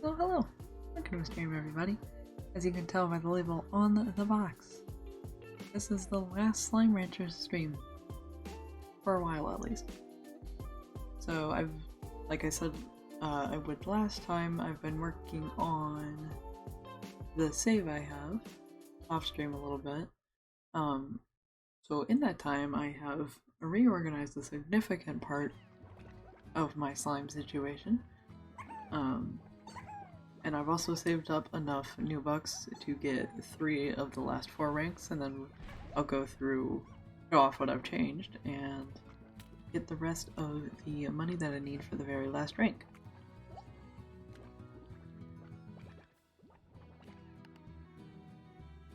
So hello, welcome to a stream everybody. As you can tell by the label on the box, this is the last Slime Ranchers stream. For a while at least. So like I said I would last time, I've been working on the save I have, off stream a little bit. So in that time I have reorganized a significant part of my slime situation. And I've also saved up enough new bucks to get 3 of the last 4 ranks, and then I'll go through, show off what I've changed, and get the rest of the money that I need for the very last rank.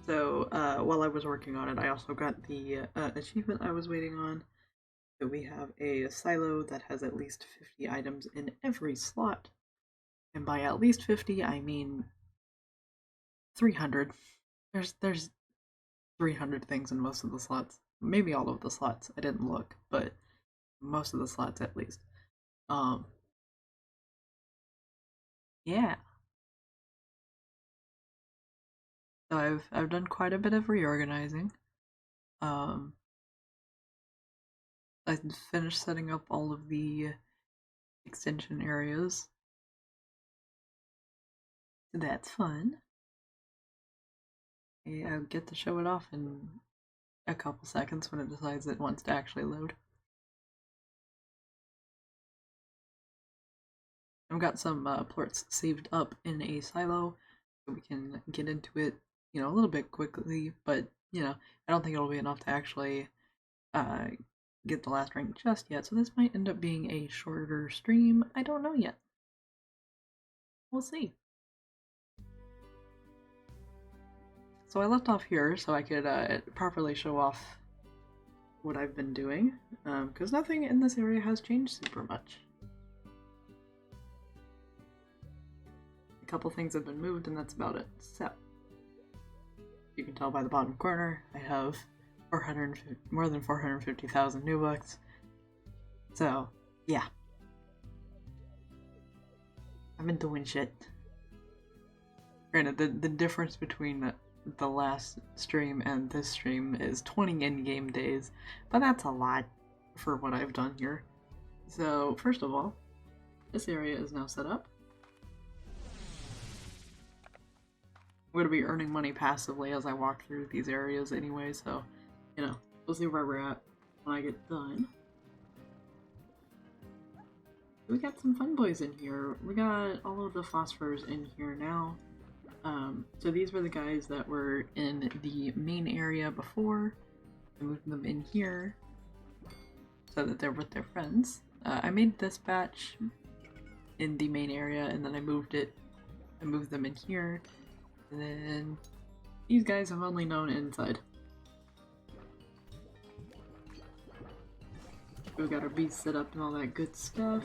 So while I was working on it, I also got the achievement I was waiting on. So we have a silo that has at least 50 items in every slot. And by at least 50, I mean 300. There's 300 things in most of the slots. Maybe all of the slots. I didn't look, but most of the slots at least. Yeah. So I've done quite a bit of reorganizing. I finished setting up all of the extension areas. So that's fun. I'll get to show it off in a couple seconds when it decides it wants to actually load. I've got some plorts saved up in a silo, so we can get into it, a little bit quickly, but, I don't think it'll be enough to actually get the last rank just yet, so this might end up being a shorter stream. I don't know yet. We'll see. So I left off here so I could properly show off what I've been doing, because nothing in this area has changed super much. A couple things have been moved and that's about it. So, you can tell by the bottom corner, I have more than 450,000 new bucks. So, yeah. I've been doing shit. Granted, the difference between the last stream and this stream is 20 in-game days, but that's a lot for what I've done here. So, first of all, this area is now set up. I'm going to be earning money passively as I walk through these areas anyway, so, we'll see where we're at when I get done. We got some fun boys in here. We got all of the phosphors in here now. So these were the guys that were in the main area before. I moved them in here so that they're with their friends. I made this batch in the main area and then I moved them in here. And then these guys I've only known inside. We've got our beast set up and all that good stuff.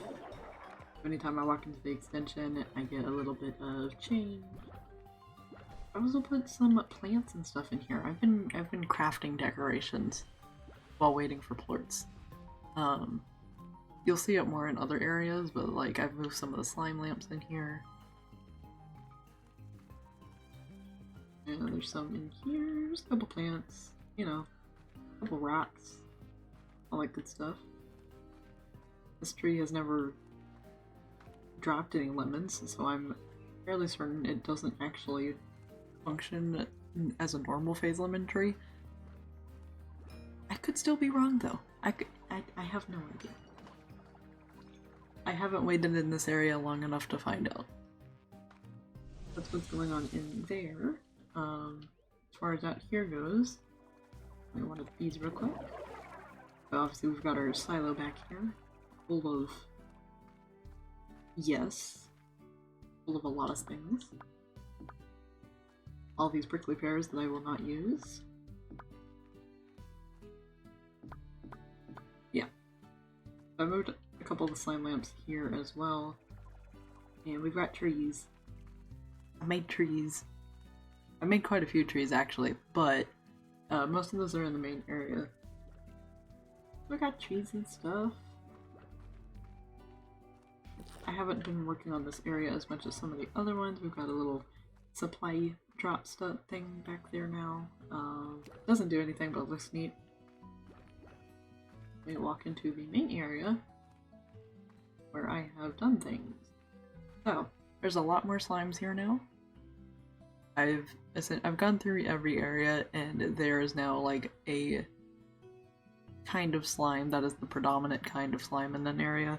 Anytime I walk into the extension, I get a little bit of change. I also put some plants and stuff in here. I've been crafting decorations while waiting for plorts. You'll see it more in other areas, but like I've moved some of the slime lamps in here. And there's some in here, just a couple plants, a couple rocks, all that good stuff. This tree has never dropped any lemons, so I'm fairly certain it doesn't actually function as a normal phase lemon tree. I could still be wrong though. I have no idea. I haven't waited in this area long enough to find out. That's what's going on in there. As far as out here goes, I want to these real quick. So obviously we've got our silo back here, full of full of a lot of things. All these prickly pears that I will not use. Yeah. So I moved a couple of the slime lamps here as well. And we've got trees. I made trees. I made quite a few trees actually, but most of those are in the main area. We got trees and stuff. I haven't been working on this area as much as some of the other ones. We've got a little supply drop stuff thing back there now. Doesn't do anything, but looks neat. We walk into the main area where I have done things. So, there's a lot more slimes here now. I've gone through every area, and there is now like a kind of slime that is the predominant kind of slime in an area.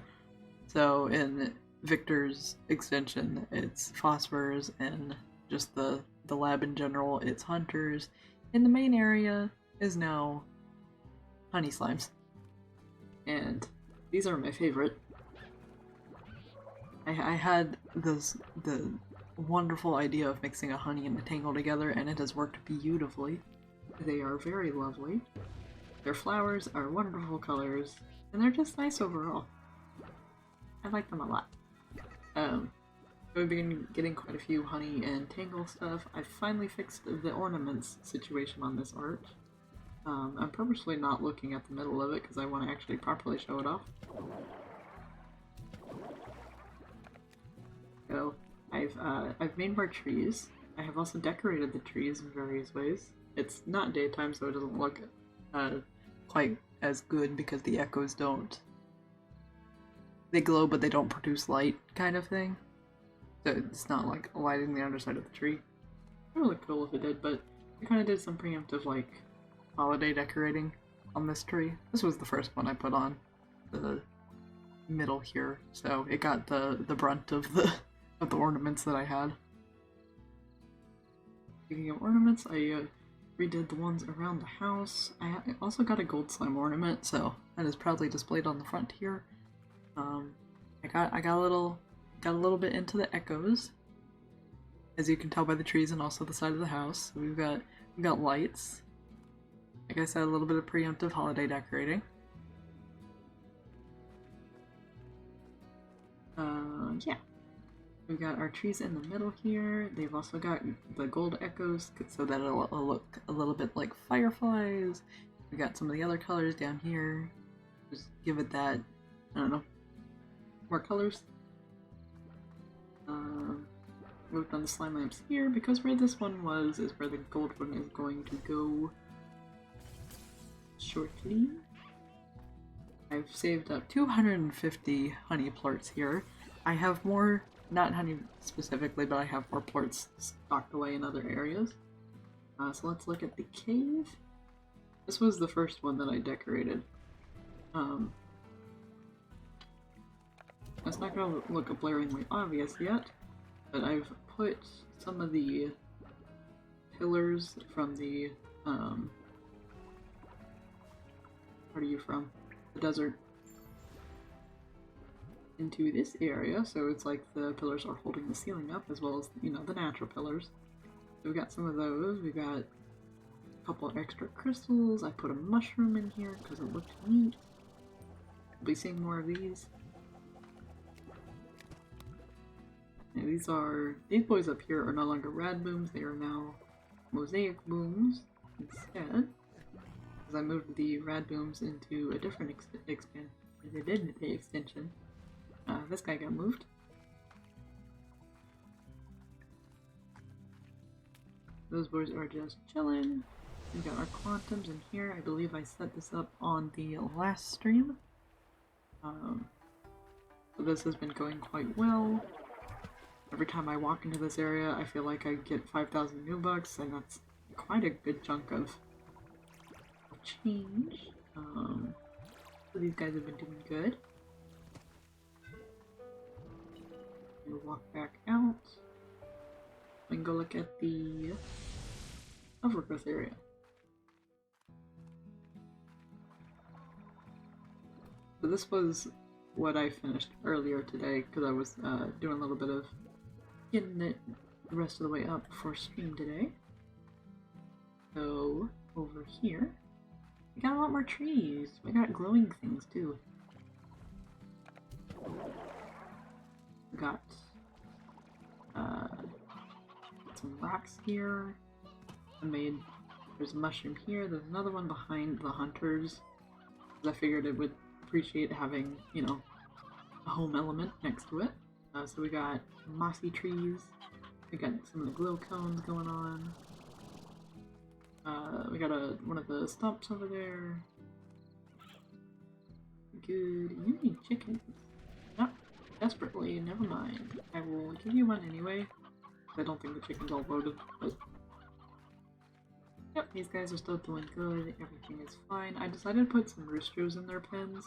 So in Victor's extension, it's phosphors, and just the lab in general, it's hunters. In the main area is now honey slimes. And these are my favorite. I had the wonderful idea of mixing a honey and a tangle together, and it has worked beautifully. They are very lovely. Their flowers are wonderful colors, and they're just nice overall. I like them a lot. I've been getting quite a few honey and tangle stuff. I finally fixed the ornaments situation on this art. I'm purposely not looking at the middle of it because I want to actually properly show it off. So, I've made more trees. I have also decorated the trees in various ways. It's not daytime, so it doesn't look quite as good because the echoes don't... They glow, but they don't produce light, kind of thing. So it's not like lighting the underside of the tree. It would look cool if it did, but I kind of did some preemptive, like, holiday decorating on this tree. This was the first one I put on the middle here, so it got the brunt of the ornaments that I had. Speaking of ornaments, I redid the ones around the house. I also got a gold slime ornament, so that is proudly displayed on the front here. I got a little bit into the echoes, as you can tell by the trees and also the side of the house. So we've got lights. Like I said, a little bit of preemptive holiday decorating. Yeah. We've got our trees in the middle here. They've also got the gold echoes so that it'll look a little bit like fireflies. We've got some of the other colors down here. Just give it that, I don't know, more colors. Moved on the slime lamps here because where this one was is where the gold one is going to go shortly. I've saved up 250 honey plorts here. I have more, not honey specifically, but I have more plorts stocked away in other areas. So let's look at the cave. This was the first one that I decorated. It's not going to look blaringly obvious yet, but I've put some of the pillars from the, where are you from? The desert. Into this area, so it's like the pillars are holding the ceiling up as well as, you know, the natural pillars. So we've got some of those. We've got a couple extra crystals. I put a mushroom in here because it looked neat. We'll be seeing more of these. And these boys up here are no longer rad booms, they are now mosaic booms instead. Because I moved the rad booms into a different extension. This guy got moved. Those boys are just chilling. We've got our quantums in here. I believe I set this up on the last stream. So this has been going quite well. Every time I walk into this area, I feel like I get 5,000 new bucks, and that's quite a good chunk of change. So these guys have been doing good. We'll walk back out. We can go look at the overgrowth area. So this was what I finished earlier today because I was doing a little bit of getting it the rest of the way up before stream today. So over here, we got a lot more trees. We got glowing things too. We got some rocks here. There's a mushroom here. There's another one behind the hunters. I figured it would appreciate having, you know, a home element next to it. So we got mossy trees, we got some of the glow cones going on. We got one of the stumps over there. Good. You need chickens. Not desperately, never mind. I will give you one anyway. I don't think the chicken's all loaded, but... Yep, these guys are still doing good. Everything is fine. I decided to put some roosters in their pens,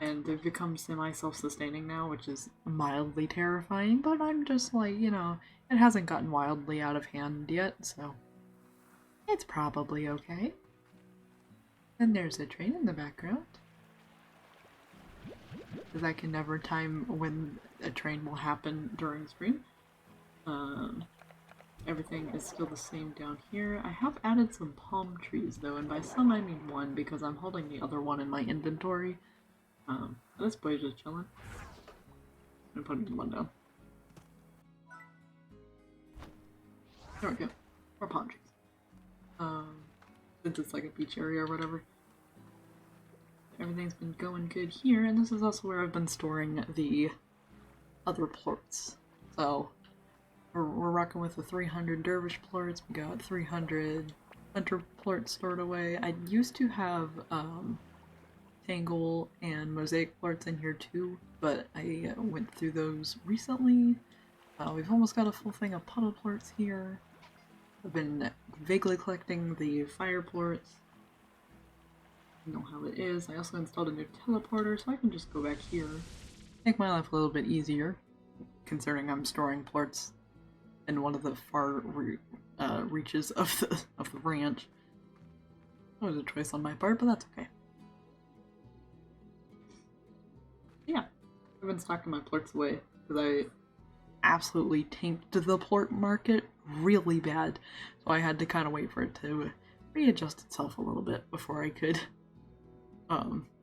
and they've become semi-self-sustaining now, which is mildly terrifying, but I'm just like, you know, it hasn't gotten wildly out of hand yet, so it's probably okay. And there's a train in the background. Because I can never time when a train will happen during stream. Everything is still the same down here. I have added some palm trees though, and by some I mean one because I'm holding the other one in my inventory. This boy's just chilling. I'm putting one down. There we go. More palm trees. Since it's like a beach area or whatever. Everything's been going good here, and this is also where I've been storing the other plorts. So, we're rocking with the 300 dervish plorts, we got 300 hunter plorts stored away. I used to have Tangle and Mosaic plorts in here too, but I went through those recently. We've almost got a full thing of puddle plorts here. I've been vaguely collecting the fire plorts. You know how it is. I also installed a new teleporter, so I can just go back here. Make my life a little bit easier, considering I'm storing plorts in one of the far reaches of the ranch. That was a choice on my part, but that's okay. Yeah, I've been stocking my plorts away because I absolutely tanked the plort market really bad, so I had to kind of wait for it to readjust itself a little bit before I could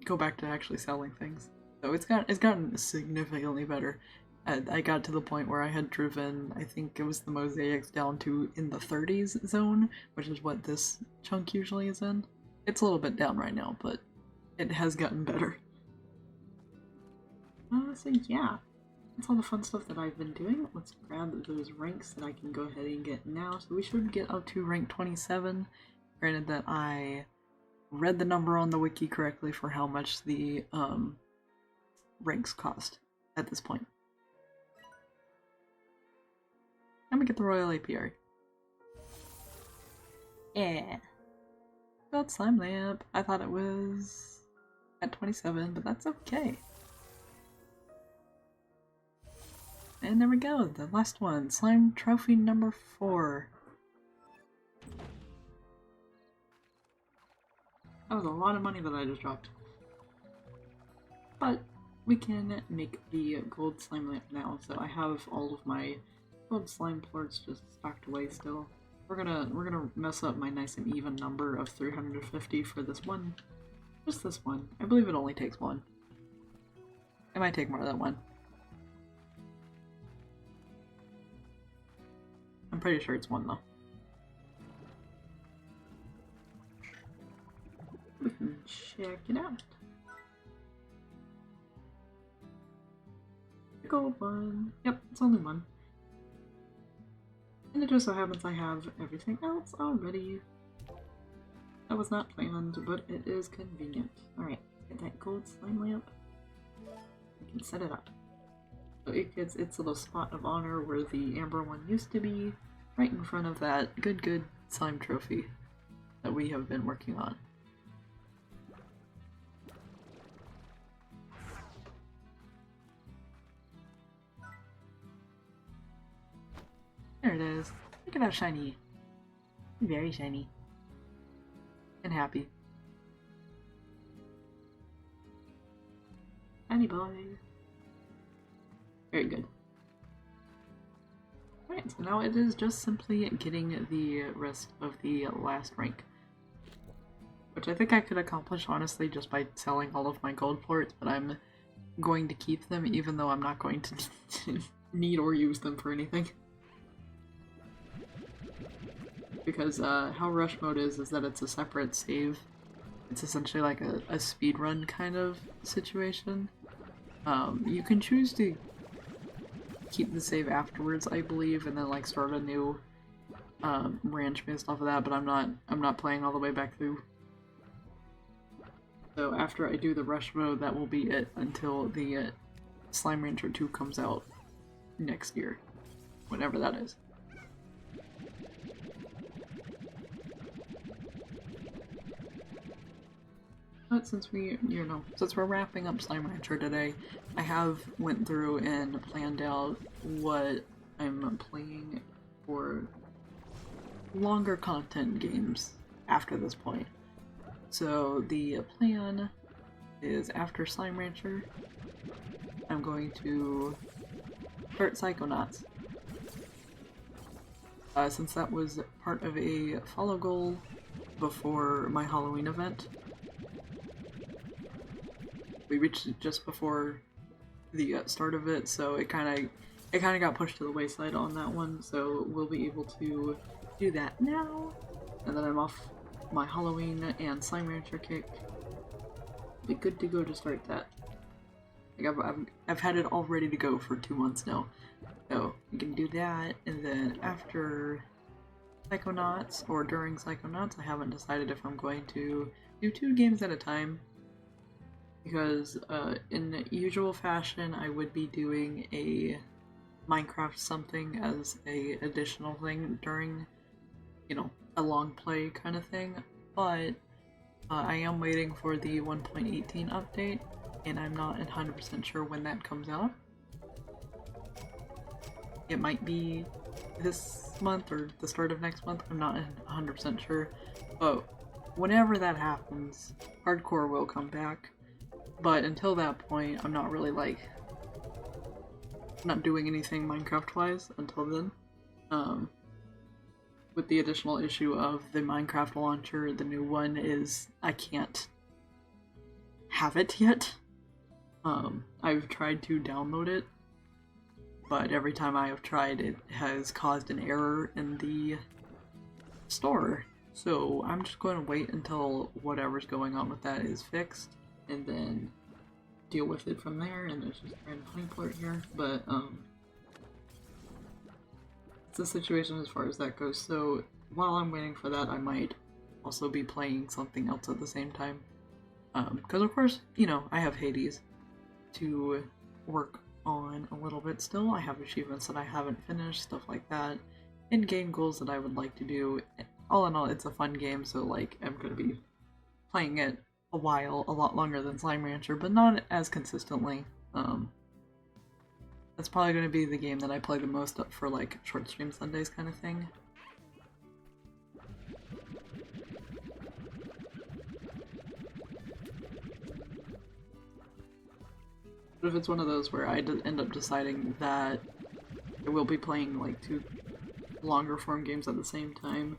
go back to actually selling things. So it's gotten significantly better. I got to the point where I had driven, I think it was the mosaics down to in the 30s zone, which is what this chunk usually is in. It's a little bit down right now, but it has gotten better. So yeah, that's all the fun stuff that I've been doing. Let's grab those ranks that I can go ahead and get now. So we should get up to rank 27. Granted that I read the number on the wiki correctly for how much the ranks cost at this point. Let me get the Royal Apiary. Yeah. Got Slime Lamp. I thought it was at 27, but that's okay. And there we go, the last one. Slime Trophy number 4. That was a lot of money that I just dropped. But we can make the gold slime lamp now, so I have all of my gold slime plorts just stocked away still. We're gonna mess up my nice and even number of 350 for this one. Just this one. I believe it only takes one. It might take more than one. I'm pretty sure it's one though. We can check it out. The gold one. Yep, it's only one. And it just so happens I have everything else already. That was not planned, but it is convenient. Alright, get that gold slime lamp. We can set it up. So it gets its little spot of honor where the amber one used to be, right in front of that good slime trophy that we have been working on. There it is. Look at how shiny. Very shiny. And happy. Shiny boy. Very good. Alright, so now it is just simply getting the rest of the last rank. Which I think I could accomplish, honestly, just by selling all of my gold plorts, but I'm going to keep them even though I'm not going to need or use them for anything. Because how rush mode is that it's a separate save. It's essentially like a speedrun kind of situation. You can choose to keep the save afterwards, I believe, and then like start a new ranch based off of that, but I'm not playing all the way back through. So after I do the rush mode, that will be it until the Slime Rancher 2 comes out next year, whenever that is. But since since we're wrapping up Slime Rancher today, I have went through and planned out what I'm playing for longer content games after this point. So the plan is after Slime Rancher, I'm going to start Psychonauts. Since that was part of a follow goal before my Halloween event. We reached it just before the start of it, so it kind of got pushed to the wayside on that one, so we'll be able to do that now. And then I'm off my Halloween and Slime Rancher kick. Be good to go to start that. Like I've had it all ready to go for 2 months now. So we can do that, and then after Psychonauts, or during Psychonauts, I haven't decided if I'm going to do 2 games at a time. Because in usual fashion, I would be doing a Minecraft something as a additional thing during, a long play kind of thing. But I am waiting for the 1.18 update, and I'm not 100% sure when that comes out. It might be this month or the start of next month, I'm not 100% sure. But whenever that happens, hardcore will come back. But until that point, I'm not really not doing anything Minecraft-wise until then. With the additional issue of the Minecraft launcher, the new one is, I can't have it yet. I've tried to download it, but every time I have tried, it has caused an error in the store. So I'm just going to wait until whatever's going on with that is fixed, and then deal with it from there. And there's just a random honeyport here, but it's a situation as far as that goes. So while I'm waiting for that, I might also be playing something else at the same time, because of course, I have Hades to work on a little bit still. I have achievements that I haven't finished, stuff like that, in-game goals that I would like to do. All in all, it's a fun game, so I'm gonna be playing it a lot longer than Slime Rancher, but not as consistently. That's probably going to be the game that I play the most up for short stream Sundays kind of thing. But if it's one of those where I end up deciding that I will be playing 2 longer form games at the same time,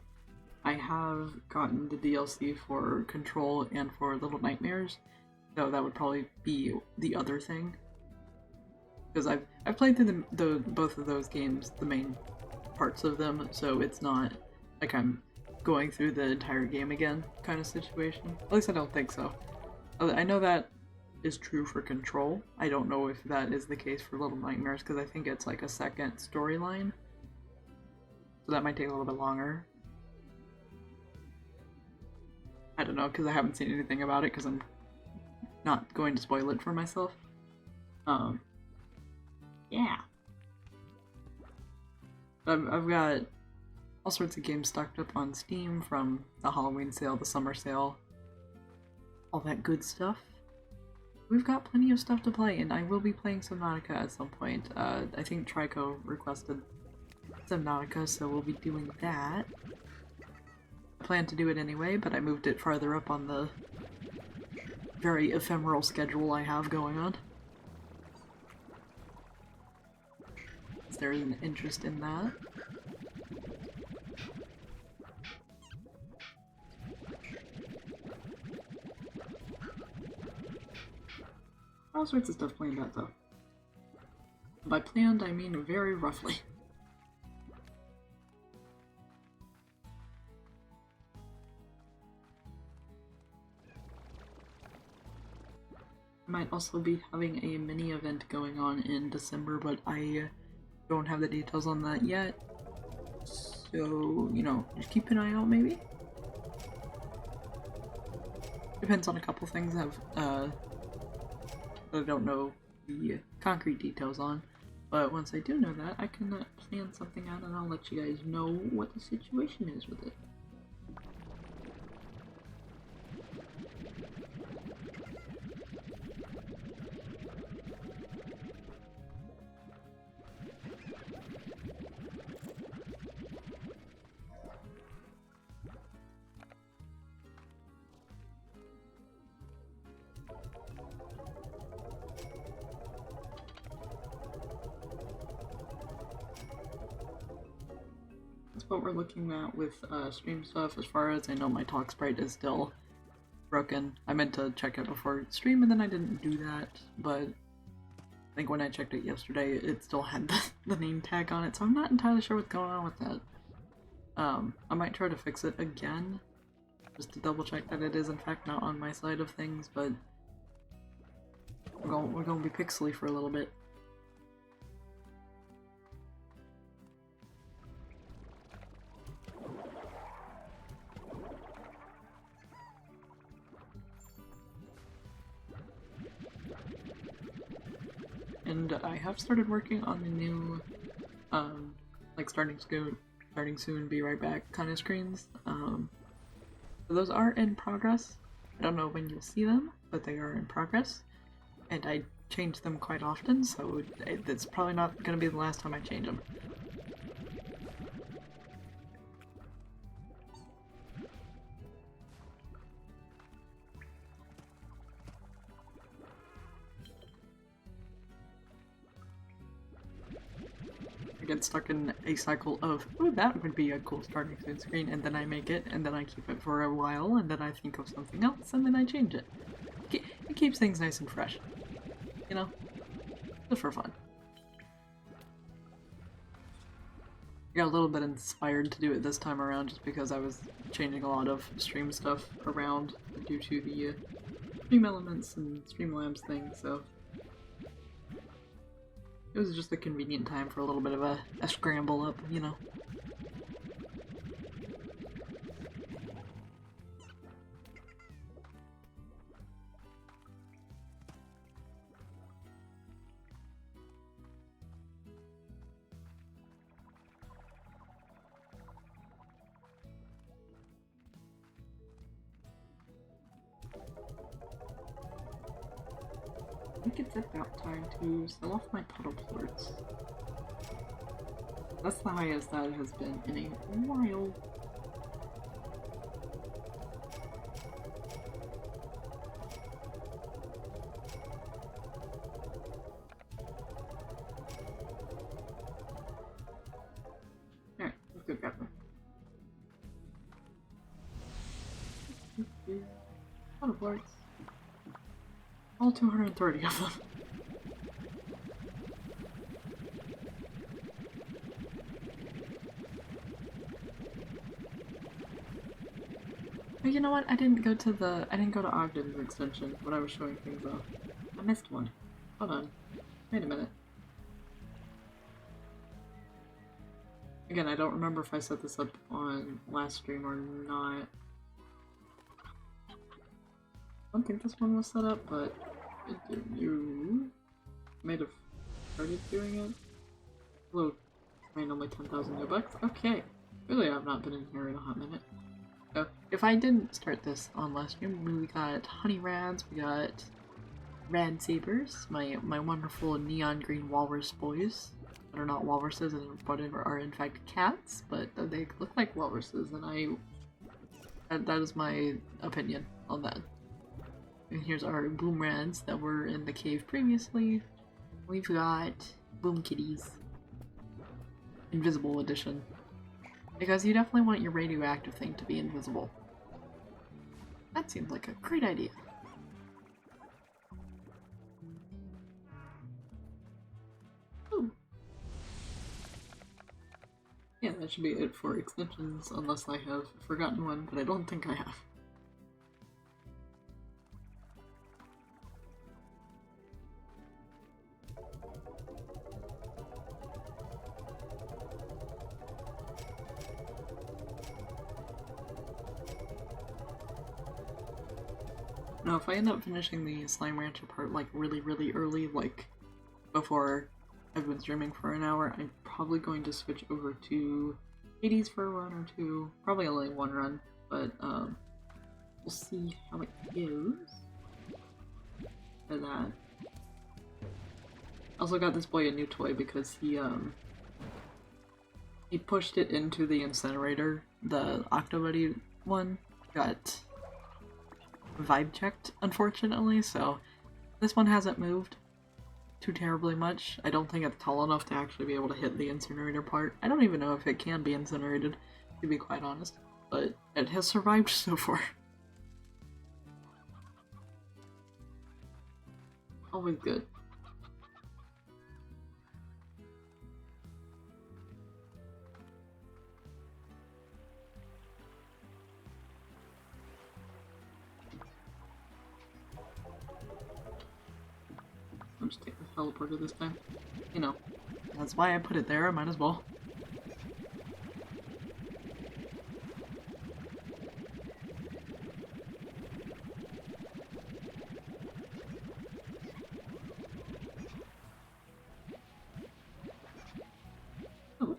I have gotten the DLC for Control and for Little Nightmares, so that would probably be the other thing. Because I've played through both of those games, the main parts of them, so it's not like I'm going through the entire game again kind of situation. At least I don't think so. I know that is true for Control. I don't know if that is the case for Little Nightmares, because I think it's a second storyline. So that might take a little bit longer. I don't know, because I haven't seen anything about it, because I'm not going to spoil it for myself. Yeah. I've got all sorts of games stocked up on Steam from the Halloween sale, the summer sale, all that good stuff. We've got plenty of stuff to play, and I will be playing Subnautica at some point. I think Trico requested Subnautica, so we'll be doing that. I plan to do it anyway, but I moved it farther up on the very ephemeral schedule I have going on. There's an interest in that. All sorts of stuff planned out though. By planned, I mean very roughly. might also be having a mini event going on in December, but I don't have the details on that yet. So, you know, just keep an eye out maybe? Depends on a couple things that I don't know the concrete details on. But once I do know that, I can plan something out and I'll let you guys know what the situation is with it. What we're looking at with stream stuff. As far as I know, my talk sprite is still broken. I meant to check it before stream and then I didn't do that, but I think when I checked it yesterday it still had the name tag on it, so I'm not entirely sure what's going on with that. I might try to fix it again just to double check that it is in fact not on my side of things, but we're gonna be pixely for a little bit. And I have started working on the new, like starting soon, be right back kind of screens. So those are in progress. I don't know when you'll see them, but they are in progress. And I change them quite often, so it's probably not going to be the last time I change them. I get stuck in a cycle of, oh, that would be a cool starting soon screen, and then I make it, and then I keep it for a while, and then I think of something else, and then I change it. It keeps things nice and fresh. You know? Just for fun. I got a little bit inspired to do it this time around just because I was changing a lot of stream stuff around due to the Stream Elements and Streamlabs thing, so it was just a convenient time for a little bit of a scramble up, you know. I think it's about time to sell off my puddle plorts. That's the highest that has been in a while. Alright, let's go grab them. Puddle plorts. All 230 of them. But you know what? I didn't go to Ogden's extension when I was showing things off. I missed one. Hold on. Wait a minute. Again, I don't remember if I set this up on last stream or not. I don't think this one was set up, but you might have started doing it. Hello, randomly 10,000 new bucks. Okay, really I've not been in here in a hot minute. So, if I didn't start this on last stream, we got honey rads, we got rad sabers, my wonderful neon green walrus boys that are not walruses but are in fact cats, but they look like walruses, and that is my opinion on that. And here's our boom rads that were in the cave previously. We've got boom kitties. Invisible edition. Because you definitely want your radioactive thing to be invisible. That seems like a great idea. Ooh. Yeah, that should be it for extensions, unless I have forgotten one, but I don't think I have. Now, if I end up finishing the Slime Rancher part like really early, like before I've been streaming for an hour, I'm probably going to switch over to Hades for a run or two. Probably only one run, but we'll see how it goes for that. Also got this boy a new toy because he pushed it into the incinerator. The Octobuddy one got vibe checked, unfortunately, so this one hasn't moved too terribly much. I don't think it's tall enough to actually be able to hit the incinerator part. I don't even know if it can be incinerated, to be quite honest, but it has survived so far. Always good. I'll just take the teleporter this time. You know, that's why I put it there, I might as well. Oh.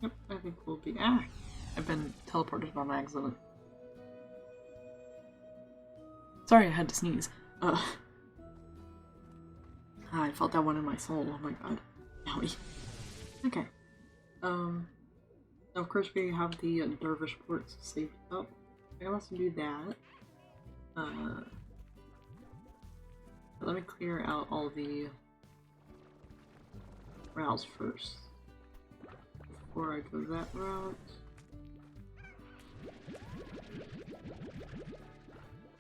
Yep, I think we'll be. Ah! I've been teleported on accident. Sorry, I had to sneeze. I felt that one in my soul. Oh my god. Owie. Okay. Now of course we have the Dervish ports saved up. I can also do that. Let me clear out all the routes first. Before I go that route.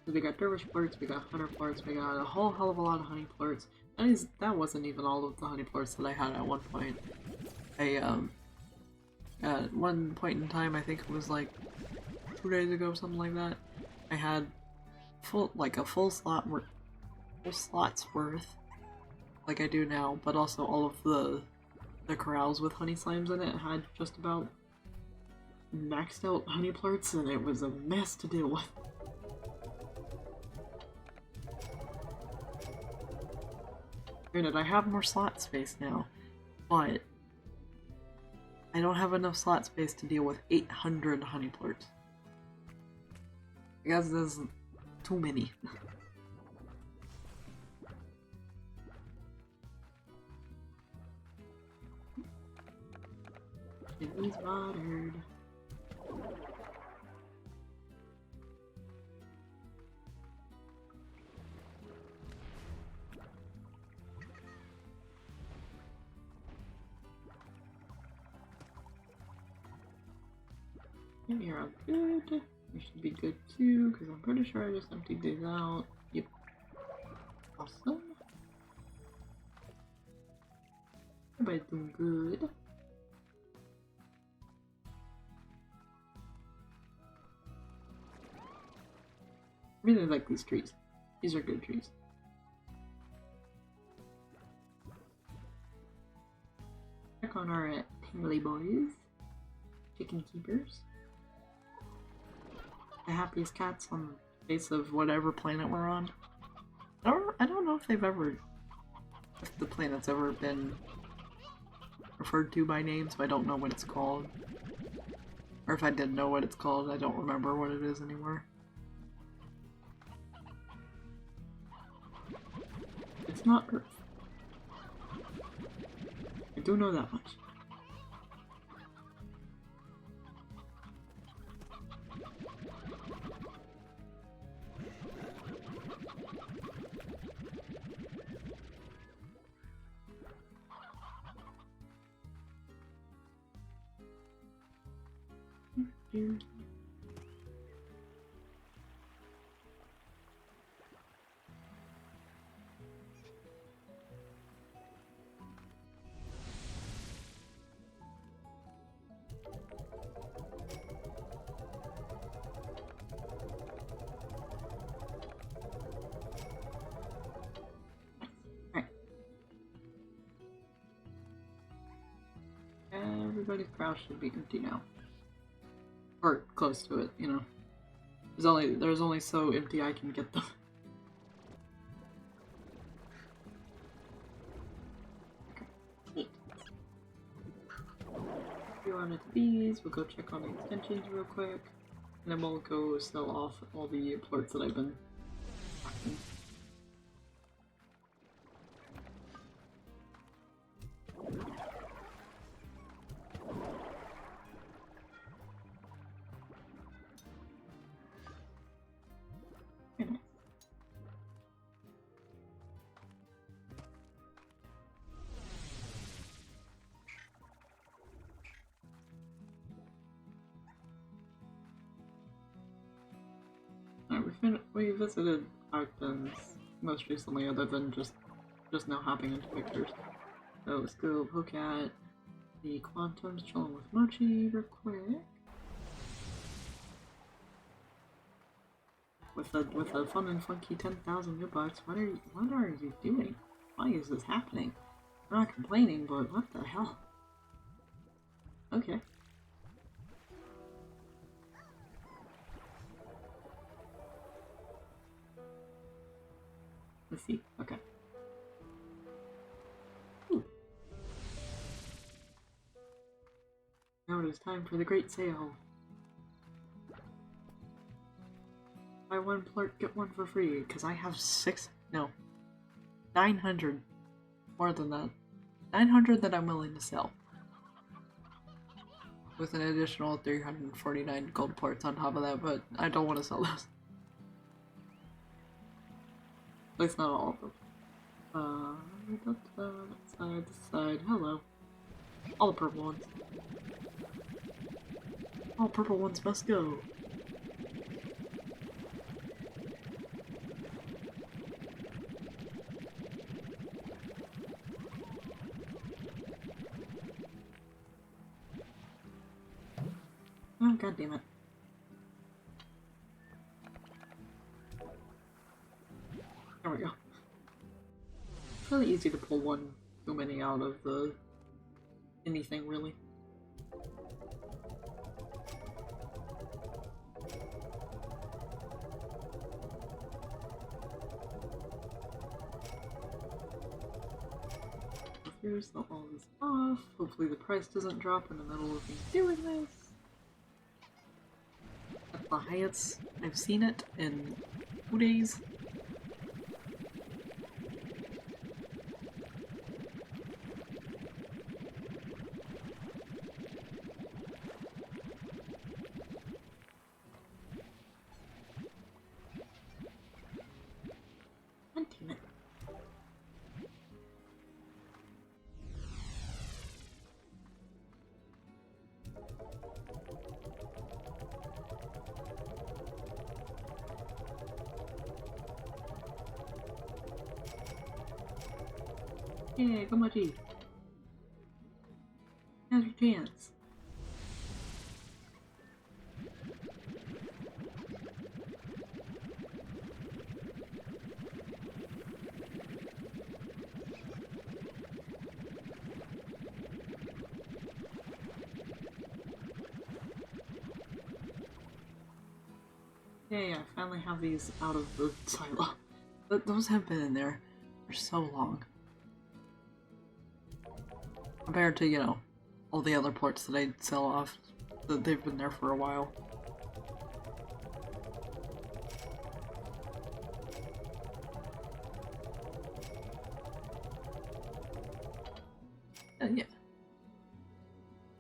We got Dervish plorts, we got Hunter plorts, we got a whole hell of a lot of honey plorts. That wasn't even all of the honey plorts that I had at one point. At one point in time, I think it was like 2 days ago, something like that, I had a full slot's worth, like I do now, but also all of the corrals with honey slimes in it had just about maxed out honey plorts, and it was a mess to deal with. Granted, I have more slot space now, but I don't have enough slot space to deal with 800 honey plorts. I guess there's too many. He's watered. And you're all good. You should be good too, because I'm pretty sure I just emptied these out. Yep. Awesome. Everybody's doing good. I really like these trees. These are good trees. Check on our Pingley boys. Chicken keepers. The happiest cats on the face of whatever planet we're on. I don't know if if the planet's ever been referred to by name, so I don't know what it's called. Or if I did know what it's called, I don't remember what it is anymore. It's not Earth. I do know that much. everybody's crouch should be empty now. Or close to it, you know. There's only so empty I can get them. Okay, neat. We run into these, we'll go check on the extensions real quick, and then we'll go sell off all the plorts that I've been packing. We visited Ogden's most recently, other than just now hopping into pictures. So let's go poke at the Quantums, chilling with Mochi real quick. With a fun and funky 10,000 U-Bucks. What are you doing? Why is this happening? I'm not complaining, but what the hell? Okay. Let's see. Okay. Ooh. Now it is time for the great sale. Buy one plort, get one for free, because I have 900. More than that. 900 that I'm willing to sell. With an additional 349 gold plorts on top of that, but I don't want to sell those. At least not all of them. That side. Hello. All the purple ones. All purple ones must go. Oh, god damn it. There we go. It's really easy to pull one too many out of anything, really. Here's all this off. Hopefully the price doesn't drop in the middle of me doing this. At the highest I've seen it in 2 days. Yeah, come on, G. Now's your chance. Yay, I finally have these out of the silo. But those have been in there for so long. Compared to, you know, all the other plorts that I sell off, they've been there for a while. Yeah.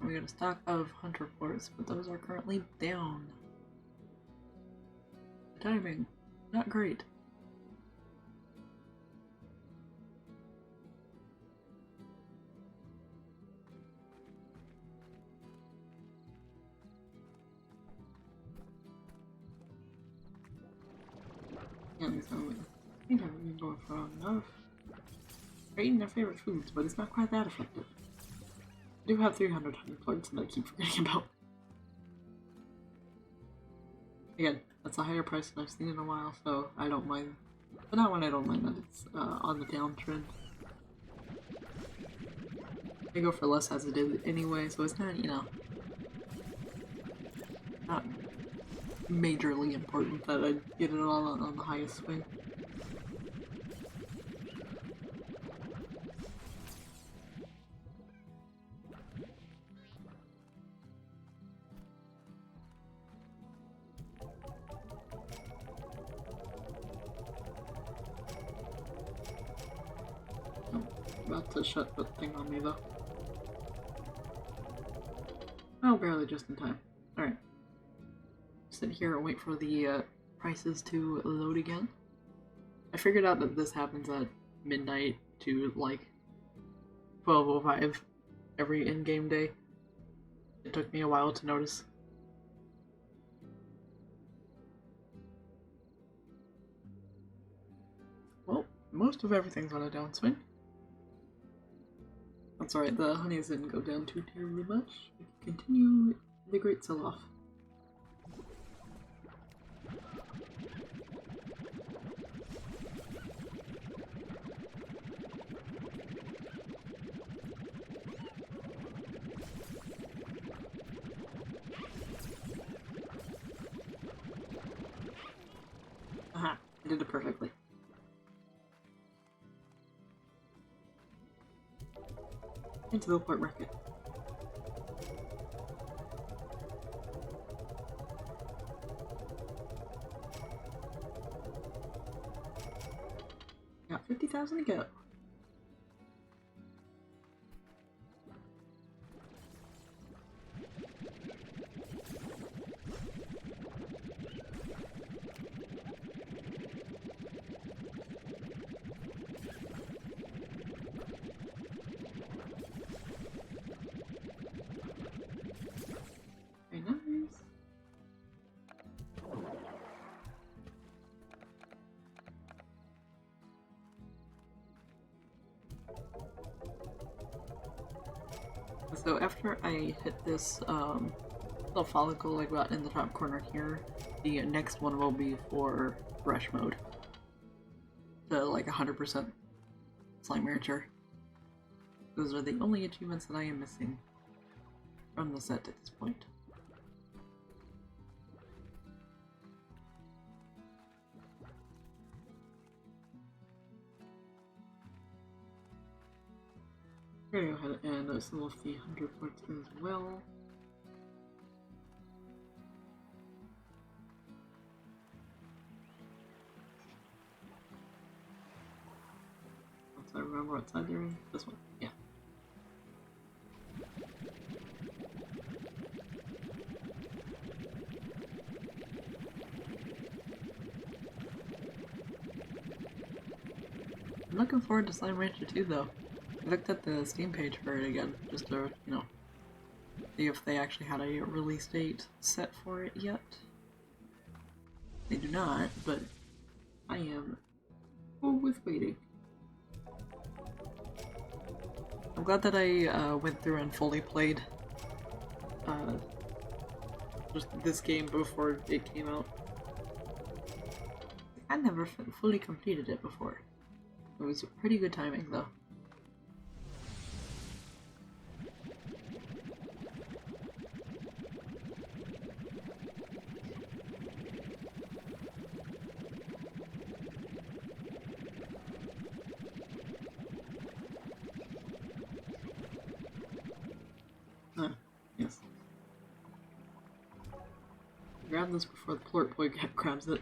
We got a stock of hunter plorts, but those are currently down. The timing, not great. And so I think I've been going for long enough. They're eating their favorite foods, but it's not quite that effective. I do have 300 hunting plorts that I keep forgetting about. Again, that's a higher price than I've seen in a while, so I don't mind. For that one, I don't mind that it's on the downtrend. I go for less as it is anyway, so it's not, you know, not majorly important that I get it all on the highest swing. About to shut the thing on me though. Oh, barely just in time. Alright. Sit here and wait for the prices to load again. I figured out that this happens at midnight to like 12:05 every in-game day. It took me a while to notice. Well, most of everything's on a downswing. That's alright, the honeys didn't go down too terribly much. We can continue the great sell-off. Aha, I did it perfectly. Into the port market. Got 50,000 to go. So after I hit this little follicle like that in the top corner here, the next one will be for rush mode. To like 100% slime rancher. Those are the only achievements that I am missing from the set at this point. We're gonna go ahead and sell off the 100 points as well. Once I remember what side they're in. This one, yeah. I'm looking forward to Slime Rancher 2 though. I looked at the Steam page for it again, just to, you know, see if they actually had a release date set for it yet. They do not, but I am cool with waiting. I'm glad that I went through and fully played just this game before it came out. I never fully completed it before. It was pretty good timing though. Yes. Grab this before the plort boy grabs it.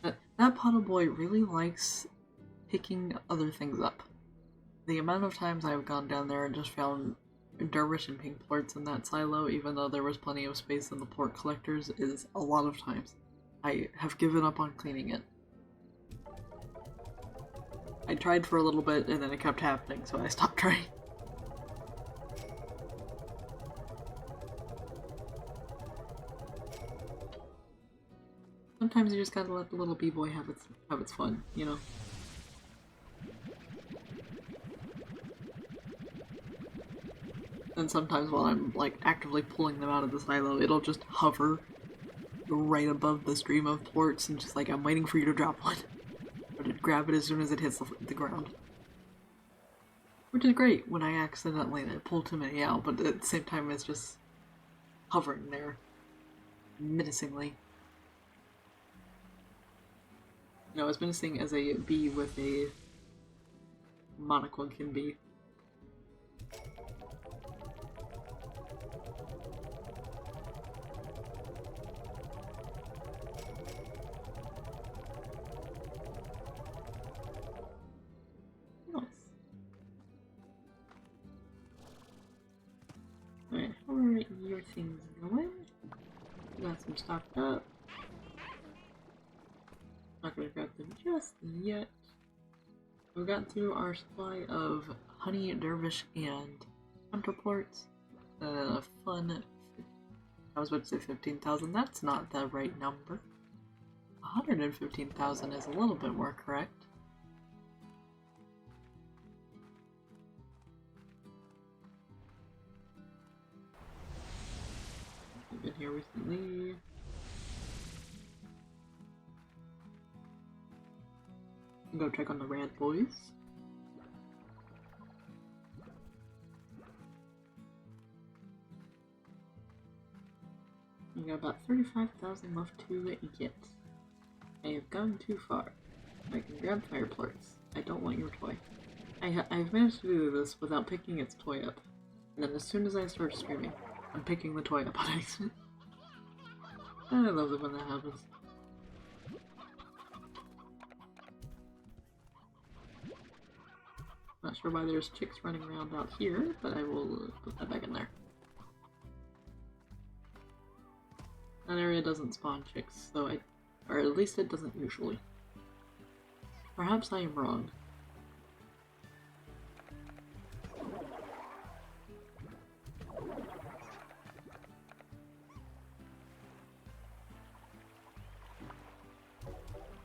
That pottle boy really likes picking other things up. The amount of times I've gone down there and just found dervish and pink plorts in that silo, even though there was plenty of space in the plort collectors, is a lot of times. I have given up on cleaning it. I tried for a little bit and then it kept happening, so I stopped trying. Sometimes you just gotta let the little b-boy have its fun, you know? And sometimes while I'm, like, actively pulling them out of the silo, it'll just hover right above the stream of plorts and just like, I'm waiting for you to drop one. Or to grab it as soon as it hits the ground. Which is great when I accidentally pull too many out, but at the same time it's just hovering there menacingly. No, as menacing as a bee with a monocle can be. Nice. Alright, how are your things going? We got some stocked up. Not gonna grab them just yet. We've gotten through our supply of honey, dervish, and hunter plorts. Fun. I was about to say 15,000. That's not the right number. 115,000 is a little bit more correct. I've been here recently. Go check on the Rad Boys. You got about 35,000 left to get. I have gone too far. I can grab fire plorts. I don't want your toy. I've managed to do this without picking its toy up. And then as soon as I start screaming, I'm picking the toy up on accident. I love it when that happens. Not sure why there's chicks running around out here, but I will put that back in there. That area doesn't spawn chicks, so or at least it doesn't usually. Perhaps I am wrong.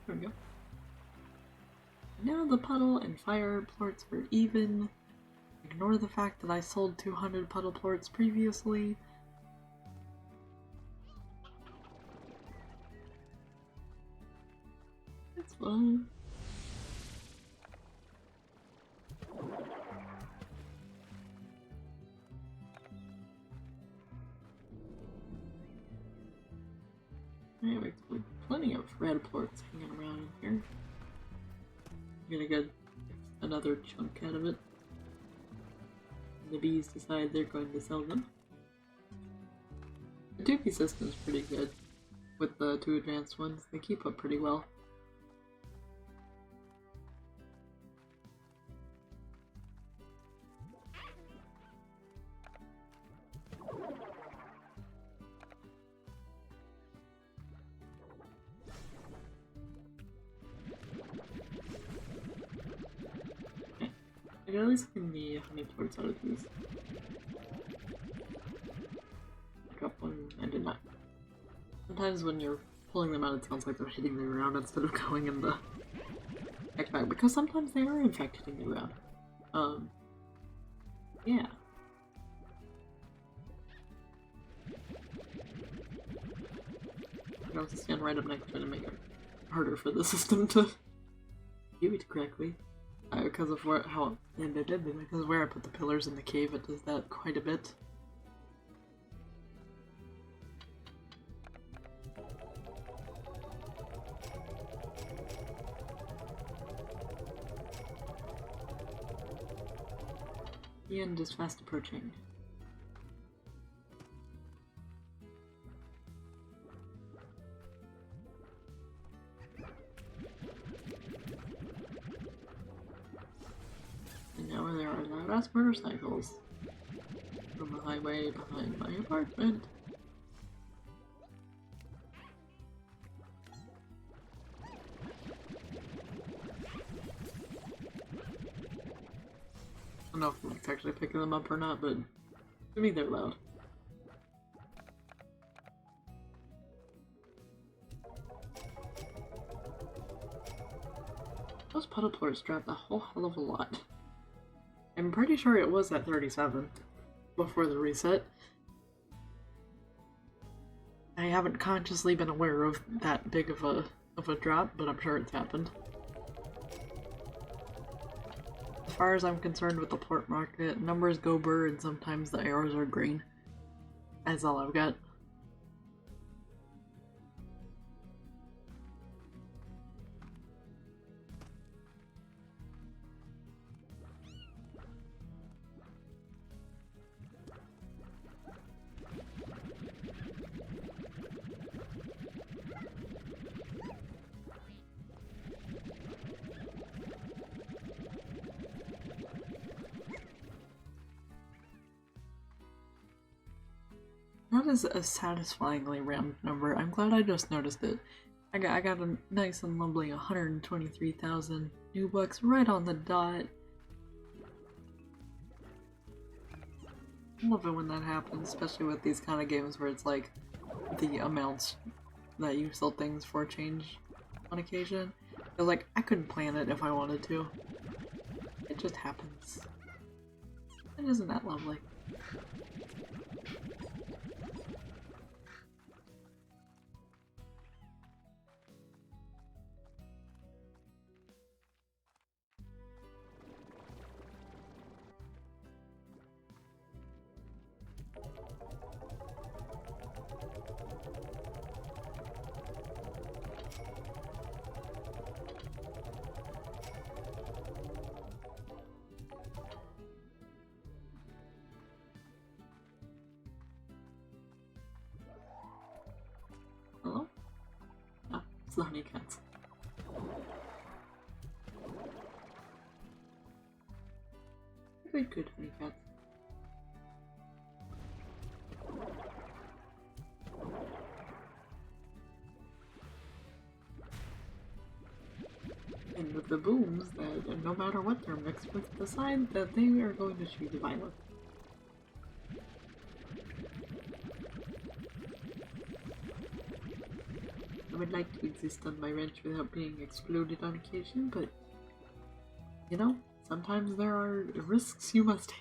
There we go. Now the puddle and fire plorts are even. Ignore the fact that I sold 200 puddle plorts previously. It's fine. Anyway, plenty of red plorts hanging around in here. Gonna get another chunk out of it. The bees decide they're going to sell them. The 2P system's pretty good with the 2 advanced ones. They keep up pretty well. I can at least get the honey plorts out of these. Drop one, I did not. Sometimes when you're pulling them out, it sounds like they're hitting the ground instead of going in the backpack, because sometimes they are in fact hitting the ground. Yeah. I can also stand right up next to it and make it harder for the system to do it correctly. Because of where because where I put the pillars in the cave, it does that quite a bit. The end is fast approaching. Now there are loud-ass motorcycles on the highway behind my apartment. I don't know if it's actually picking them up or not, but to me they're loud. Those puddle plorts dropped a whole hell of a lot. I'm pretty sure it was at 37 before the reset. I haven't consciously been aware of that big of a drop, but I'm sure it's happened. The far as I'm concerned with the port market, numbers go burr and sometimes the arrows are green. That's all I've got. That is a satisfyingly round number. I'm glad I just noticed it. I got a nice and lovely 123,000 new bucks right on the dot. I love it when that happens, especially with these kind of games where it's like the amounts that you sell things for change on occasion. Because like, I couldn't plan it if I wanted to. It just happens. And isn't that lovely? Hello? Oh, it's the honey cats. Good honey cats. And with the booms, that no matter what they're mixed with, decide that they are going to choose violence. I would like to exist on my ranch without being excluded on occasion, but you know, sometimes there are risks you must take.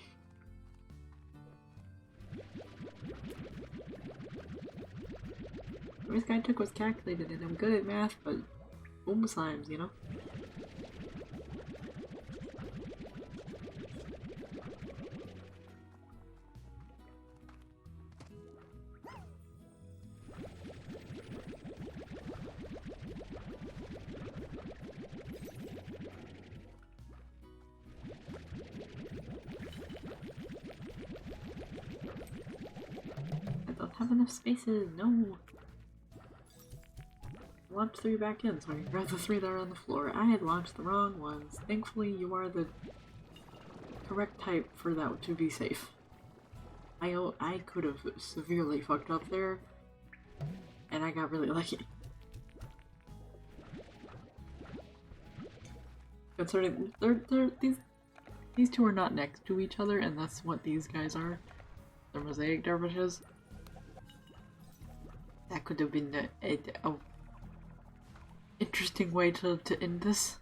The risk I took was calculated, and I'm good at math, but boom slimes, you know? I don't have enough spaces, no! I launched 3 back in, so I can grab the 3 that are on the floor. I had launched the wrong ones. Thankfully, you are the correct type for that to be safe. I could have severely fucked up there, and I got really lucky. Concerning, these two are not next to each other, and that's what these guys are. They're mosaic dervishes. That could have been a interesting way to end this.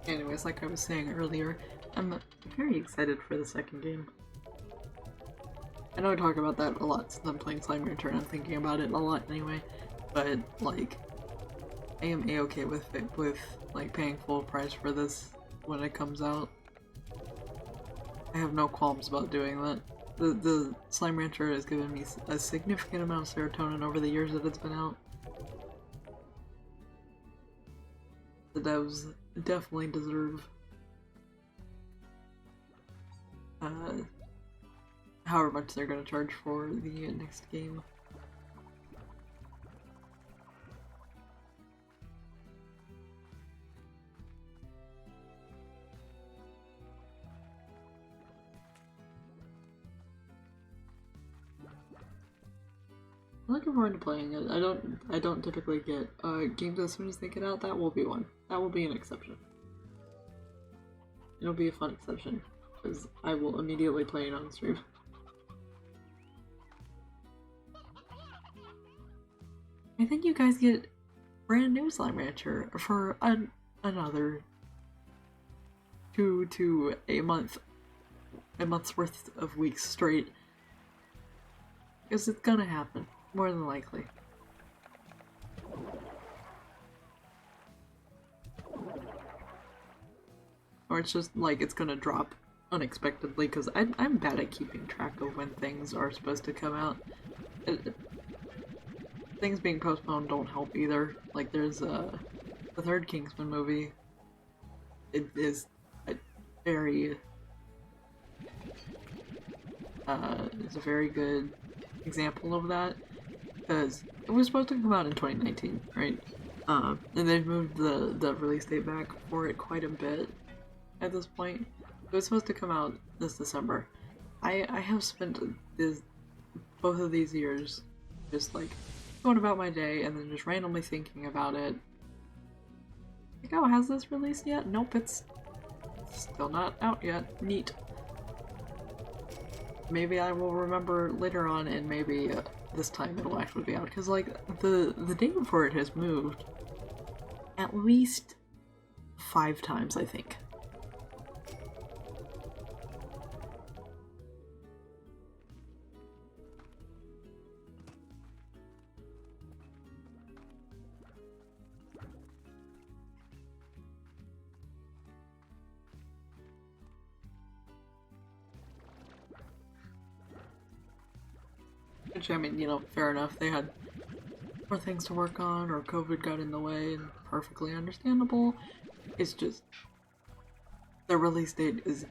Anyways, like I was saying earlier, I'm very excited for the second game. I know I talk about that a lot since I'm playing Slime Rancher and I'm thinking about it a lot anyway, but like, I am a-okay with like paying full price for this when it comes out. I have no qualms about doing that. The Slime Rancher has given me a significant amount of serotonin over the years that it's been out. The devs definitely deserve however much they're going to charge for the next game. I'm looking forward to playing it. I don't typically get games as soon as they get out. That will be one. That will be an exception. It'll be a fun exception, because I will immediately play it on stream. I think you guys get brand new Slime Rancher for another 2 to a month's worth of weeks straight. Because it's gonna happen, more than likely. Or it's just like it's gonna drop unexpectedly, because I'm bad at keeping track of when things are supposed to come out. Things being postponed don't help either. Like there's the third Kingsman movie. It is a very it's a very good example of that, because it was supposed to come out in 2019, right? And they've moved the release date back for it quite a bit at this point. It was supposed to come out this December. I have spent both of these years just like going about my day and then just randomly thinking about it. Like, oh, has this released yet? Nope, it's still not out yet. Neat. Maybe I will remember later on, and maybe this time it'll actually be out, because like the date for it has moved at least 5 times, I think. Which, I mean, you know, fair enough. They had more things to work on, or COVID got in the way, and perfectly understandable. It's just the release date is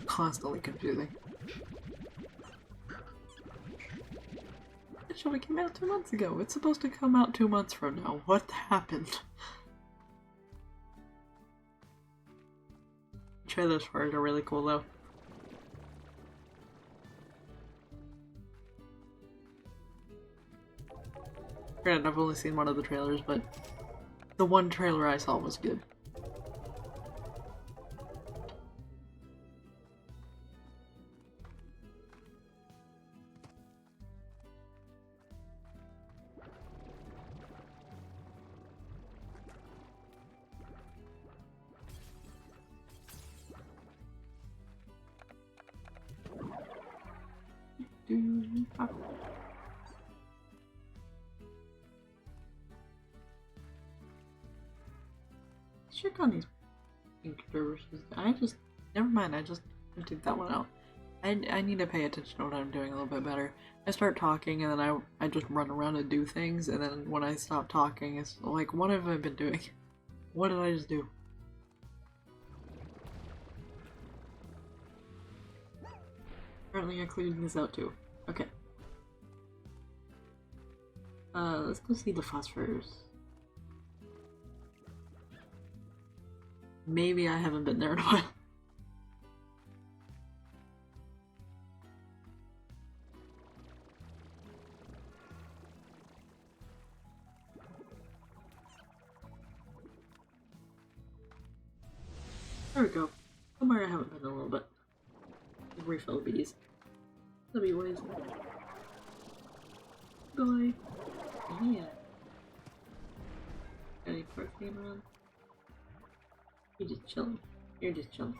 constantly confusing. It should have come out 2 months ago. It's supposed to come out 2 months from now. What happened? Trailers for it are really cool, though. Granted, I've only seen one of the trailers, but the one trailer I saw was good. Check on these pink dervishes. Never mind, I just emptied that one out. I need to pay attention to what I'm doing a little bit better. I start talking and then I just run around and do things, and then when I stop talking, it's like, what have I been doing? What did I just do? Apparently I cleared this out too. Okay. Let's go see the phosphors. Maybe I haven't been there in a while. There we go. Somewhere I haven't been in a little bit. Refill the bees. The bee ways. Bye. Yeah. Got any parts game around? You're just chilling. You're just chilling.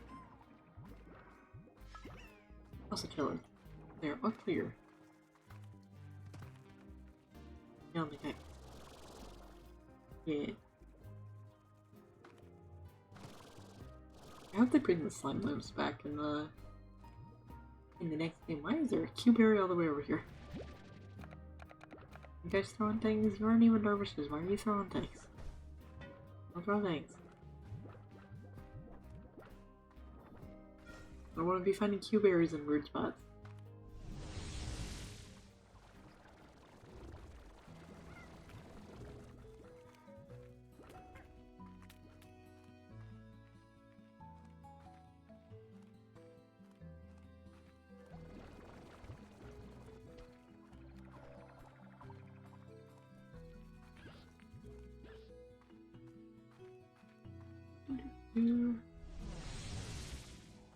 Also chilling. They're all clear. You're on the deck. Yeah. I hope they bring the slime lamps back in the next game. Why is there a Q-berry all the way over here? You guys throwing things? You aren't even dervishes. Why are you throwing things? Don't throw things. I don't want to be finding Q-berries in weird spots.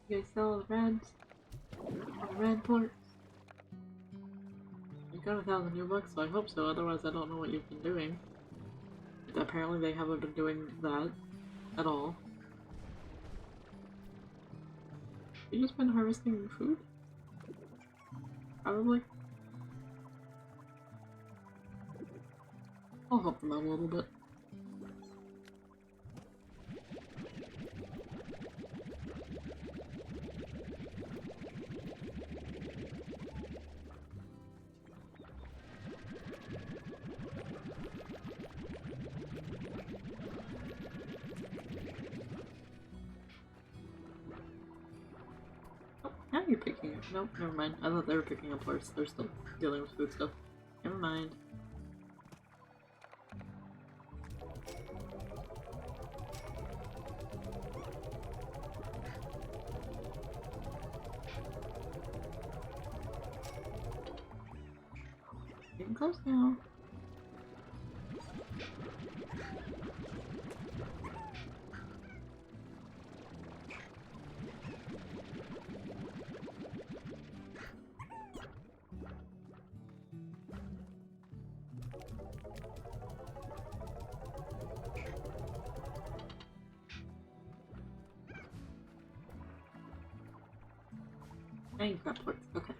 You guys sell the reds? The red ports? You got 1,000 new bucks, so I hope so, otherwise I don't know what you've been doing. apparently they haven't been doing that at all. You just been harvesting food? Probably. I'll help them out a little bit. Now you're picking it. Nope, never mind. I thought they were picking up parts. They're still dealing with food stuff. Never mind. Getting close now. Now you've got ports. Okay.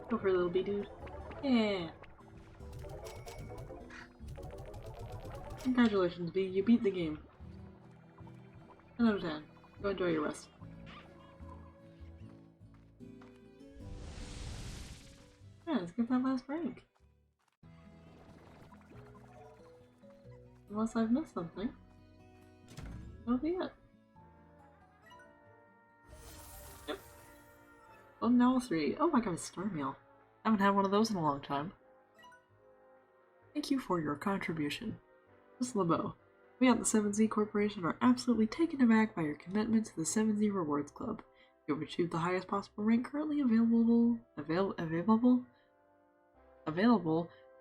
Go for a little bit, dude. Yeah. Congratulations, B. You beat the game. 10 out of 10. Go enjoy your rest. Yeah, let's get that last rank. Unless I've missed something. That'll be it. Yep. Well, now 3. Oh my god, a star meal. I haven't had one of those in a long time. Thank you for your contribution. Miss LeBeau, we at the 7Z Corporation are absolutely taken aback by your commitment to the 7Z Rewards Club. You have achieved the highest possible rank currently available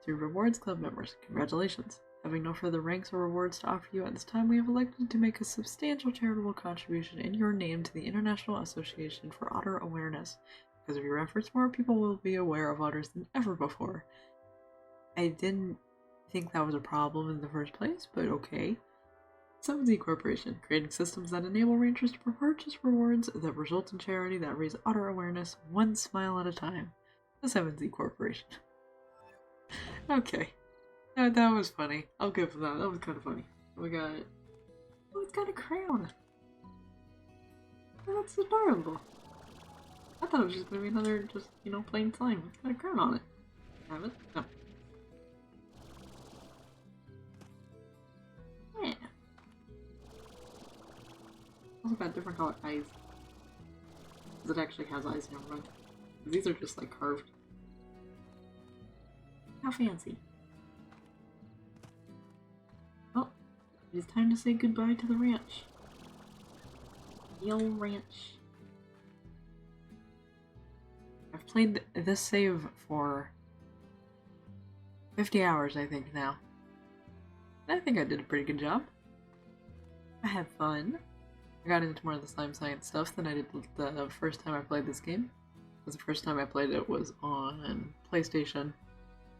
to Rewards Club members. Congratulations. Having no further ranks or rewards to offer you at this time, we have elected to make a substantial charitable contribution in your name to the International Association for Otter Awareness. Because of your efforts, more people will be aware of otters than ever before. I didn't think that was a problem in the first place, but okay. 7Z Corporation, creating systems that enable rangers to purchase rewards that result in charity that raise otter awareness one smile at a time. The 7Z Corporation. Okay. That was funny. I'll give them that. That was kind of funny. We got... Oh, it's got a crown! Oh, that's adorable. I thought it was just gonna be another, just, plain slime. It's got a crown on it. Have it? No. Yeah. Also got different color eyes. Because it actually has eyes, never mind. These are just, like, carved. How fancy. Well, it is time to say goodbye to the ranch. The old ranch. I've played this save for 50 hours, I think, now. I think I did a pretty good job. I had fun. I got into more of the slime science stuff than I did the first time I played this game. Because the first time I played it was on PlayStation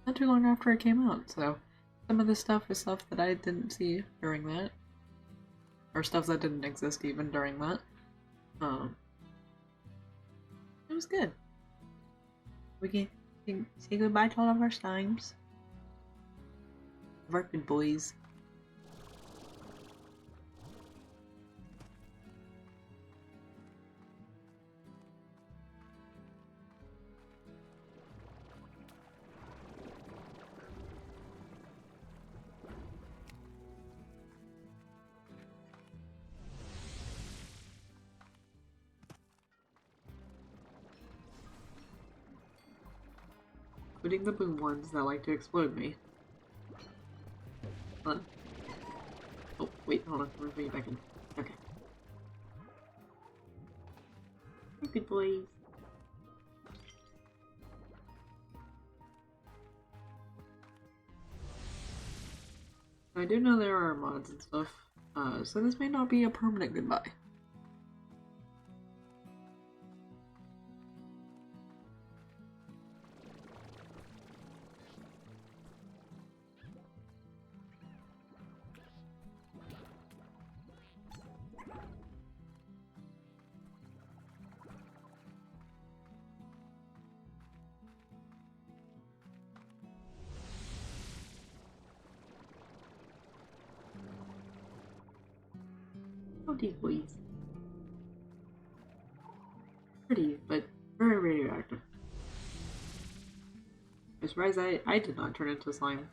not too long after it came out, so some of this stuff is stuff that I didn't see during that. Or stuff that didn't exist even during that. It was good. We can say goodbye to all of our slimes. Of our good boys. Including the boom ones that like to explode me. Hold on. Oh, wait, hold on. We're bring it back in. Okay. Good boys. I do know there are mods and stuff, so this may not be a permanent goodbye. Oh, these boys. Pretty, but very radioactive. I surprised I did not turn into slime.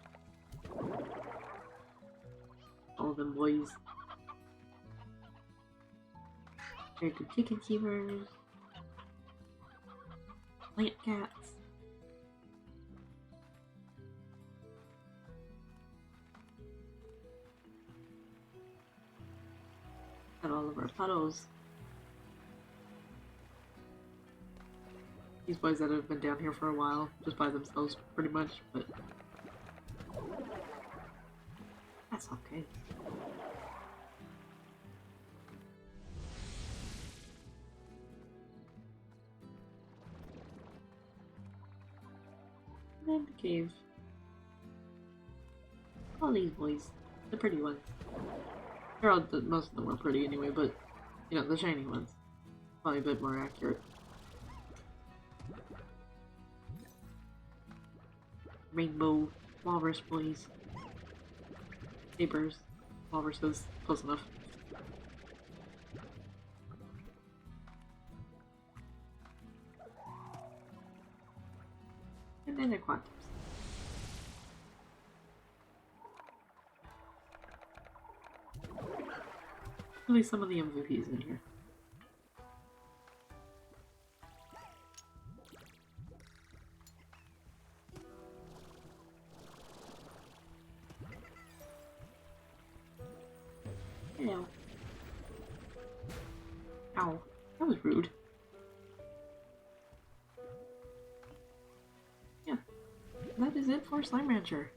All of them boys. Very good chicken keepers. Plant cats. Got all of our puddles. These boys that have been down here for a while, just by themselves pretty much, but that's okay. And the cave. All these boys. The pretty ones. They're all, most of them are pretty anyway, but, you know, the shiny ones. Probably a bit more accurate. Rainbow walrus boys. Neighbors. Walruses. Close enough. And then the quantums. At least some of the MVPs in here. Hello. Ow. That was rude. Yeah. That is it for Slime Rancher.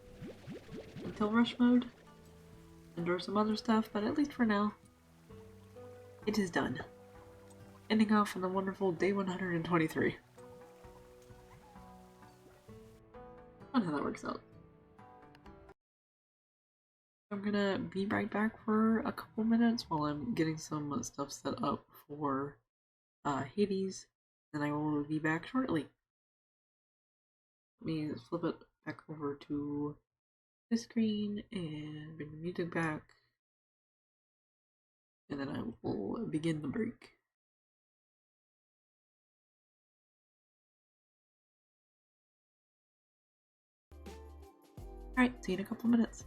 Until rush mode. And or some other stuff, but at least for now, it is done. Ending off on the wonderful day 123. Fun how that works out. I'm gonna be right back for a couple minutes while I'm getting some stuff set up for Hades, and I will be back shortly. Let me flip it back over to this screen and bring the music back, and then I will begin the break. Alright, see you in a couple minutes.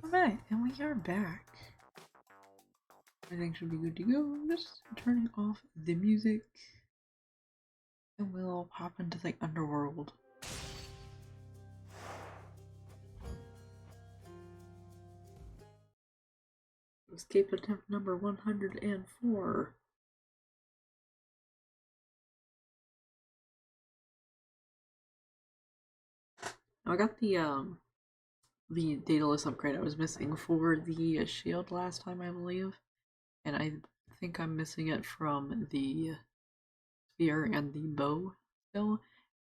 Alright, and we are back. Everything should be good to go. I'm just turning off the music. And we'll pop into the underworld. Escape attempt number 104. Now I got the dataless upgrade I was missing for the shield last time, I believe. And I think I'm missing it from the spear and the bow still.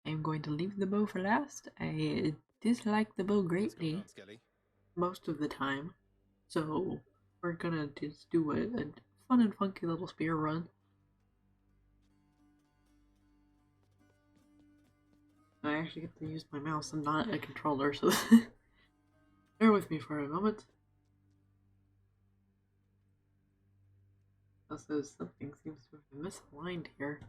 I'm going to leave the bow for last. I dislike the bow greatly most of the time. So we're gonna just do a fun and funky little spear run. I actually get to use my mouse and not a controller, so bear with me for a moment. Also, something seems to have been misaligned here.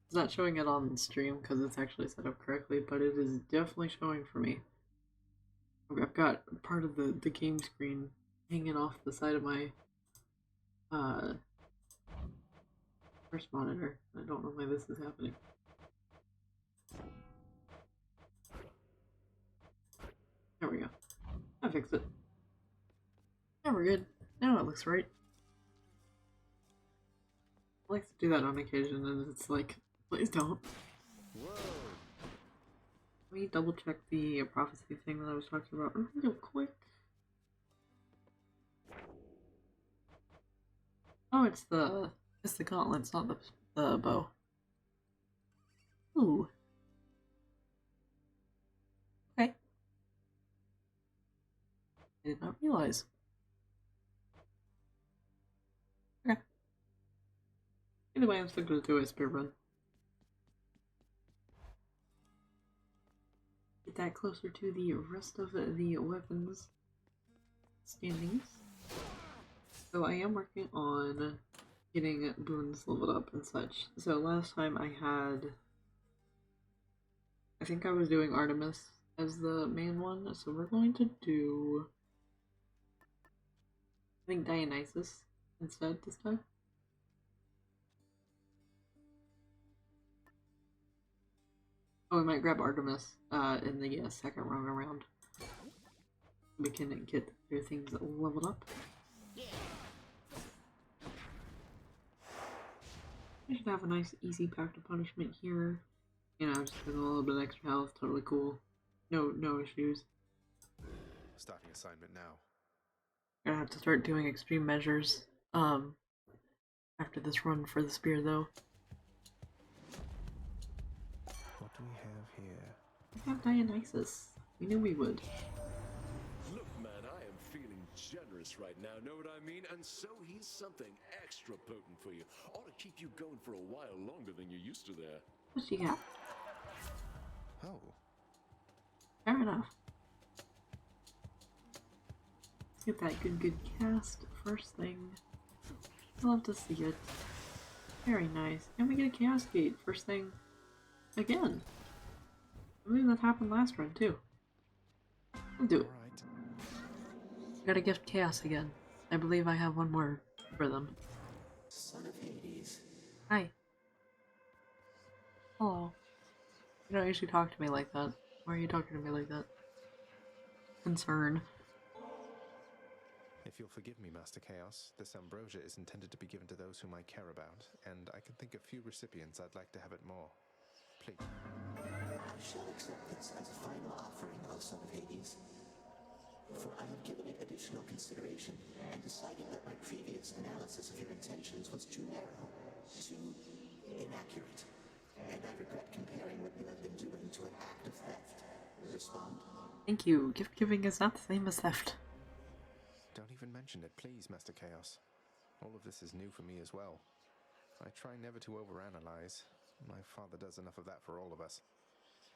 It's not showing it on the stream because it's actually set up correctly, but it is definitely showing for me. I've got part of the game screen hanging off the side of my first monitor. I don't know why this is happening. There we go. I fixed it. Now we're good. Now it looks right. I like to do that on occasion, and it's like, please don't. Whoa. Let me double check the prophecy thing that I was talking about real quick. Oh, it's the gauntlets, not the bow. Ooh. Okay. I did not realize. Okay. Either way, I'm still gonna do a spear run. Get that closer to the rest of the weapons standings. So I am working on getting boons leveled up and such. So last time I think I was doing Artemis as the main one, so we're going to do, I think, Dionysus instead this time. Oh, we might grab Artemis in the second run around. We can get their things leveled up. I should have a nice easy path to punishment here. You know, just with a little bit extra health, totally cool. No issues. Starting assignment now. Gonna have to start doing extreme measures after this run for the spear though. What do we have here? We have Dionysus. We knew we would. Look, man, I am feeling generous right now, know what I mean? And so he's something extra potent for you. Ought to keep you going for a while longer than you're used to there. What you got? Oh. Fair enough. Let's get that good cast first thing. I love to see it. Very nice. And we get a Chaos Gate first thing again. I believe that happened last run too. We'll do it. Gotta gift Chaos again. I believe I have one more for them. Son of Hades. Hi. Hello. You don't usually talk to me like that. Why are you talking to me like that? Concern. If you'll forgive me, Master Chaos, this ambrosia is intended to be given to those whom I care about, and I can think of few recipients I'd like to have it more. Please. shall accept this as a final offering, O Son of Hades. For I have given it additional consideration and decided that my previous analysis of your intentions was too narrow, too inaccurate, and I regret comparing what you have been doing to an act of theft. Respond? Thank you. Gift giving is not the same as theft. Don't even mention it, please, Master Chaos. All of this is new for me as well. I try never to overanalyze. My father does enough of that for all of us.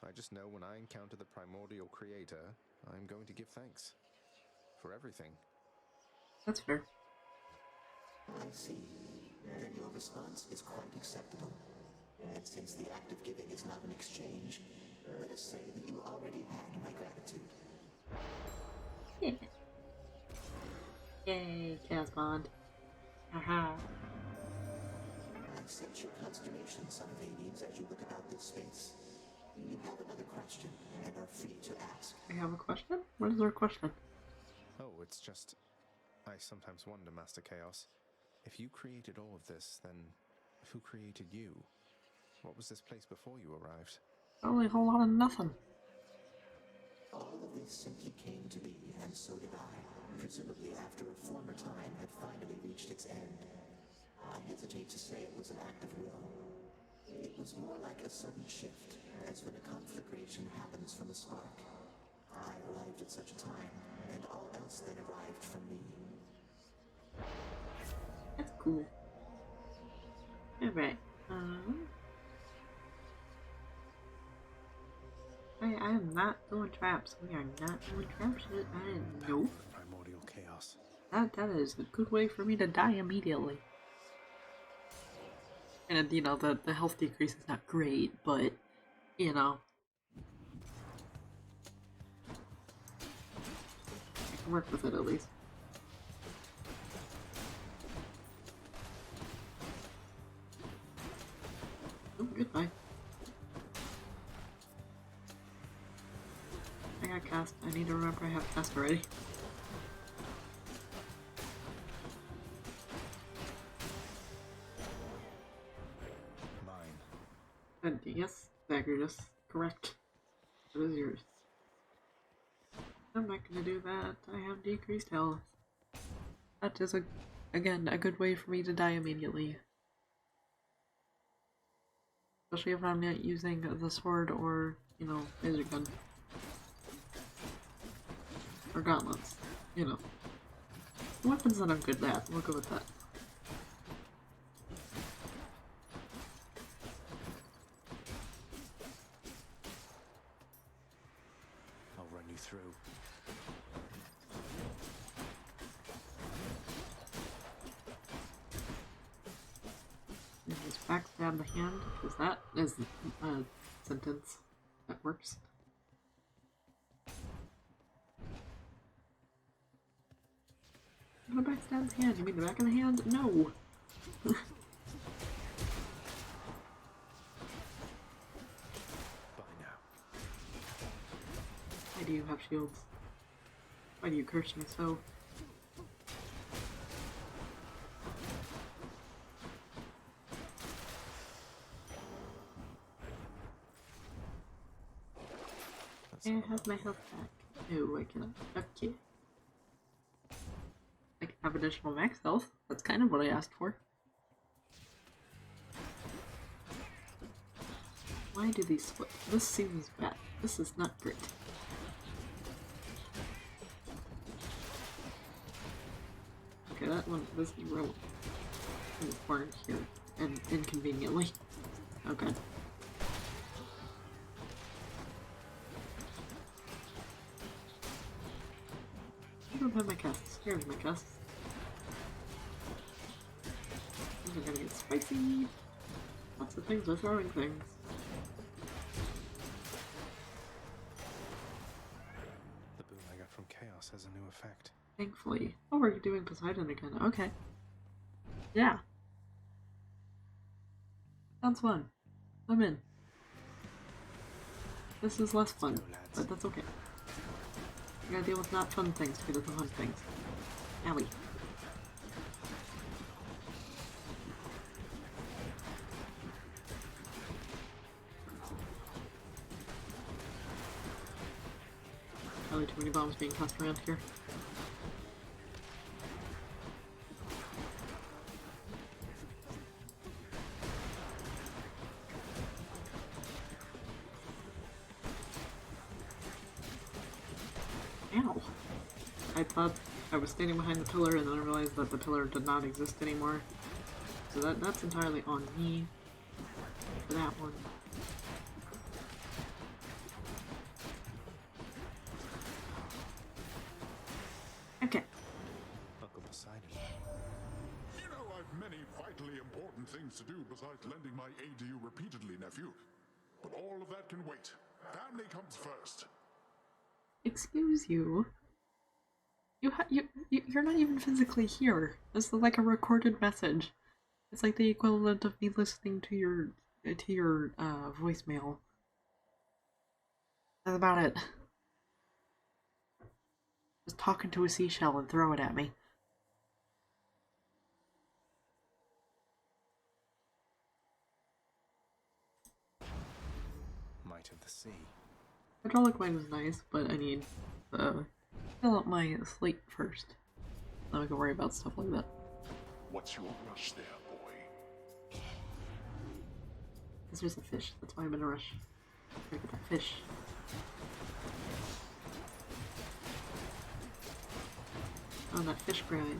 I just know when I encounter the primordial creator, I'm going to give thanks. For everything. That's fair. I see. Then your response is quite acceptable. And since the act of giving is not an exchange, let us say that you already had my gratitude. Yeah. Yay, Chaos Bond. Haha. I sense your consternation, Son of Hades, as you look about this space. You have another question, and are free to ask. I have a question? What is our question? Oh, it's just... I sometimes wonder, Master Chaos, if you created all of this, then who created you? What was this place before you arrived? Probably a whole lot of nothing. All of this simply came to be, and so did I, presumably after a former time had finally reached its end. I hesitate to say it was an act of will. It was more like a sudden shift, as when a conflagration happens from a spark. I arrived at such a time, and all else then arrived from me. That's cool. Alright, I am not doing traps. We are not doing traps yet. I didn't know. Primordial chaos. That is a good way for me to die immediately. And, you know, the health decrease is not great, but, you know. I can work with it at least. Oh, goodbye. I got cast. I need to remember I have cast already. Mine. And yes, Zagreus, correct. It is yours. I'm not gonna do that. I have decreased health. That is, again, a good way for me to die immediately. Especially if I'm not using the sword or, you know, laser gun. Or gauntlets. You know. Weapons that I'm good at. We'll go with that. I'll run you through. And just backstab the hand, because that is a sentence that works. I'm gonna backstab the hand. You mean the back of the hand? No! By now. Why do you have shields? Why do you curse me so? And have my health back. No, I cannot. Okay. I can have additional max health. That's kind of what I asked for. Why do these split? This seems bad. This is not great. Okay, that one was real important here. And inconveniently. Okay. I don't have my casts. Here's my casts. These are gonna get spicy. Lots of things are throwing things. The boon I got from chaos has a new effect. Thankfully. Oh, we're doing Poseidon again. Okay. Yeah. Sounds fun. I'm in. This is less fun, but that's okay. I gotta deal with not fun things to get at the fun things. Owie. Probably too many bombs being tossed around here. Ow! I thought I was standing behind the pillar and then I realized that the pillar did not exist anymore. So that's entirely on me for that one. Okay. Uncle Poseidon. You know, I've many vitally important things to do besides lending my aid to you repeatedly, nephew. But all of that can wait. Family comes first. Excuse you. You're not even physically here. This is like a recorded message. It's like the equivalent of me listening to your voicemail. That's about it. Just talking to a seashell and throw it at me. Might of the sea. Hydraulic mine is nice, but I need to fill up my slate first. Then we can worry about stuff like that. What's your rush there, boy? Because there's a fish, that's why I'm in a rush. Gotta get that fish. On that fish grind.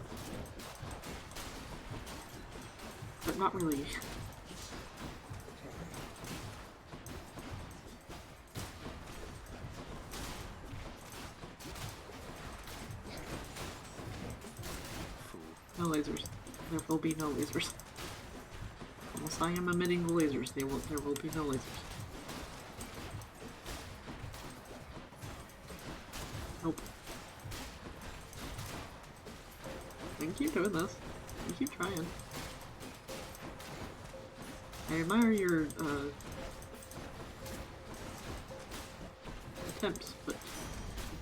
But not really. No lasers. There will be no lasers. Unless I am emitting the lasers, there will be no lasers. Nope. I can keep doing this. I keep trying. I admire your attempts, but it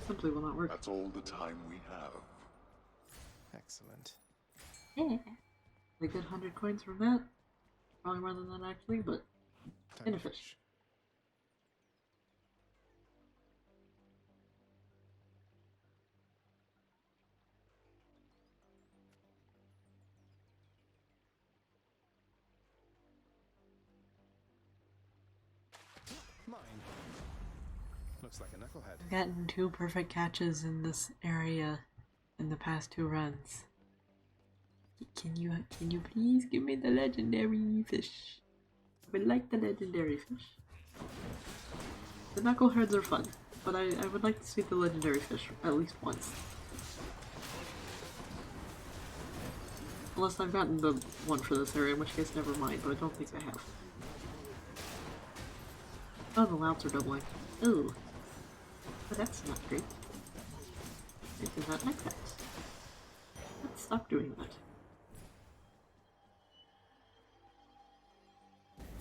simply will not work. That's all the time we have. Excellent. Yeah. A good 100 coins from that. Probably more than that actually, but Time in a to fish. Mine. Looks like a knucklehead. I've gotten 2 perfect catches in this area in the past 2 runs. Can you please give me the legendary fish? I would like the legendary fish. The knuckleheads are fun, but I would like to see the legendary fish at least once. Unless I've gotten the one for this area, in which case never mind, but I don't think I have. Oh, the louts are doubling. Ooh. But that's not great. I did not like that. Let's stop doing that.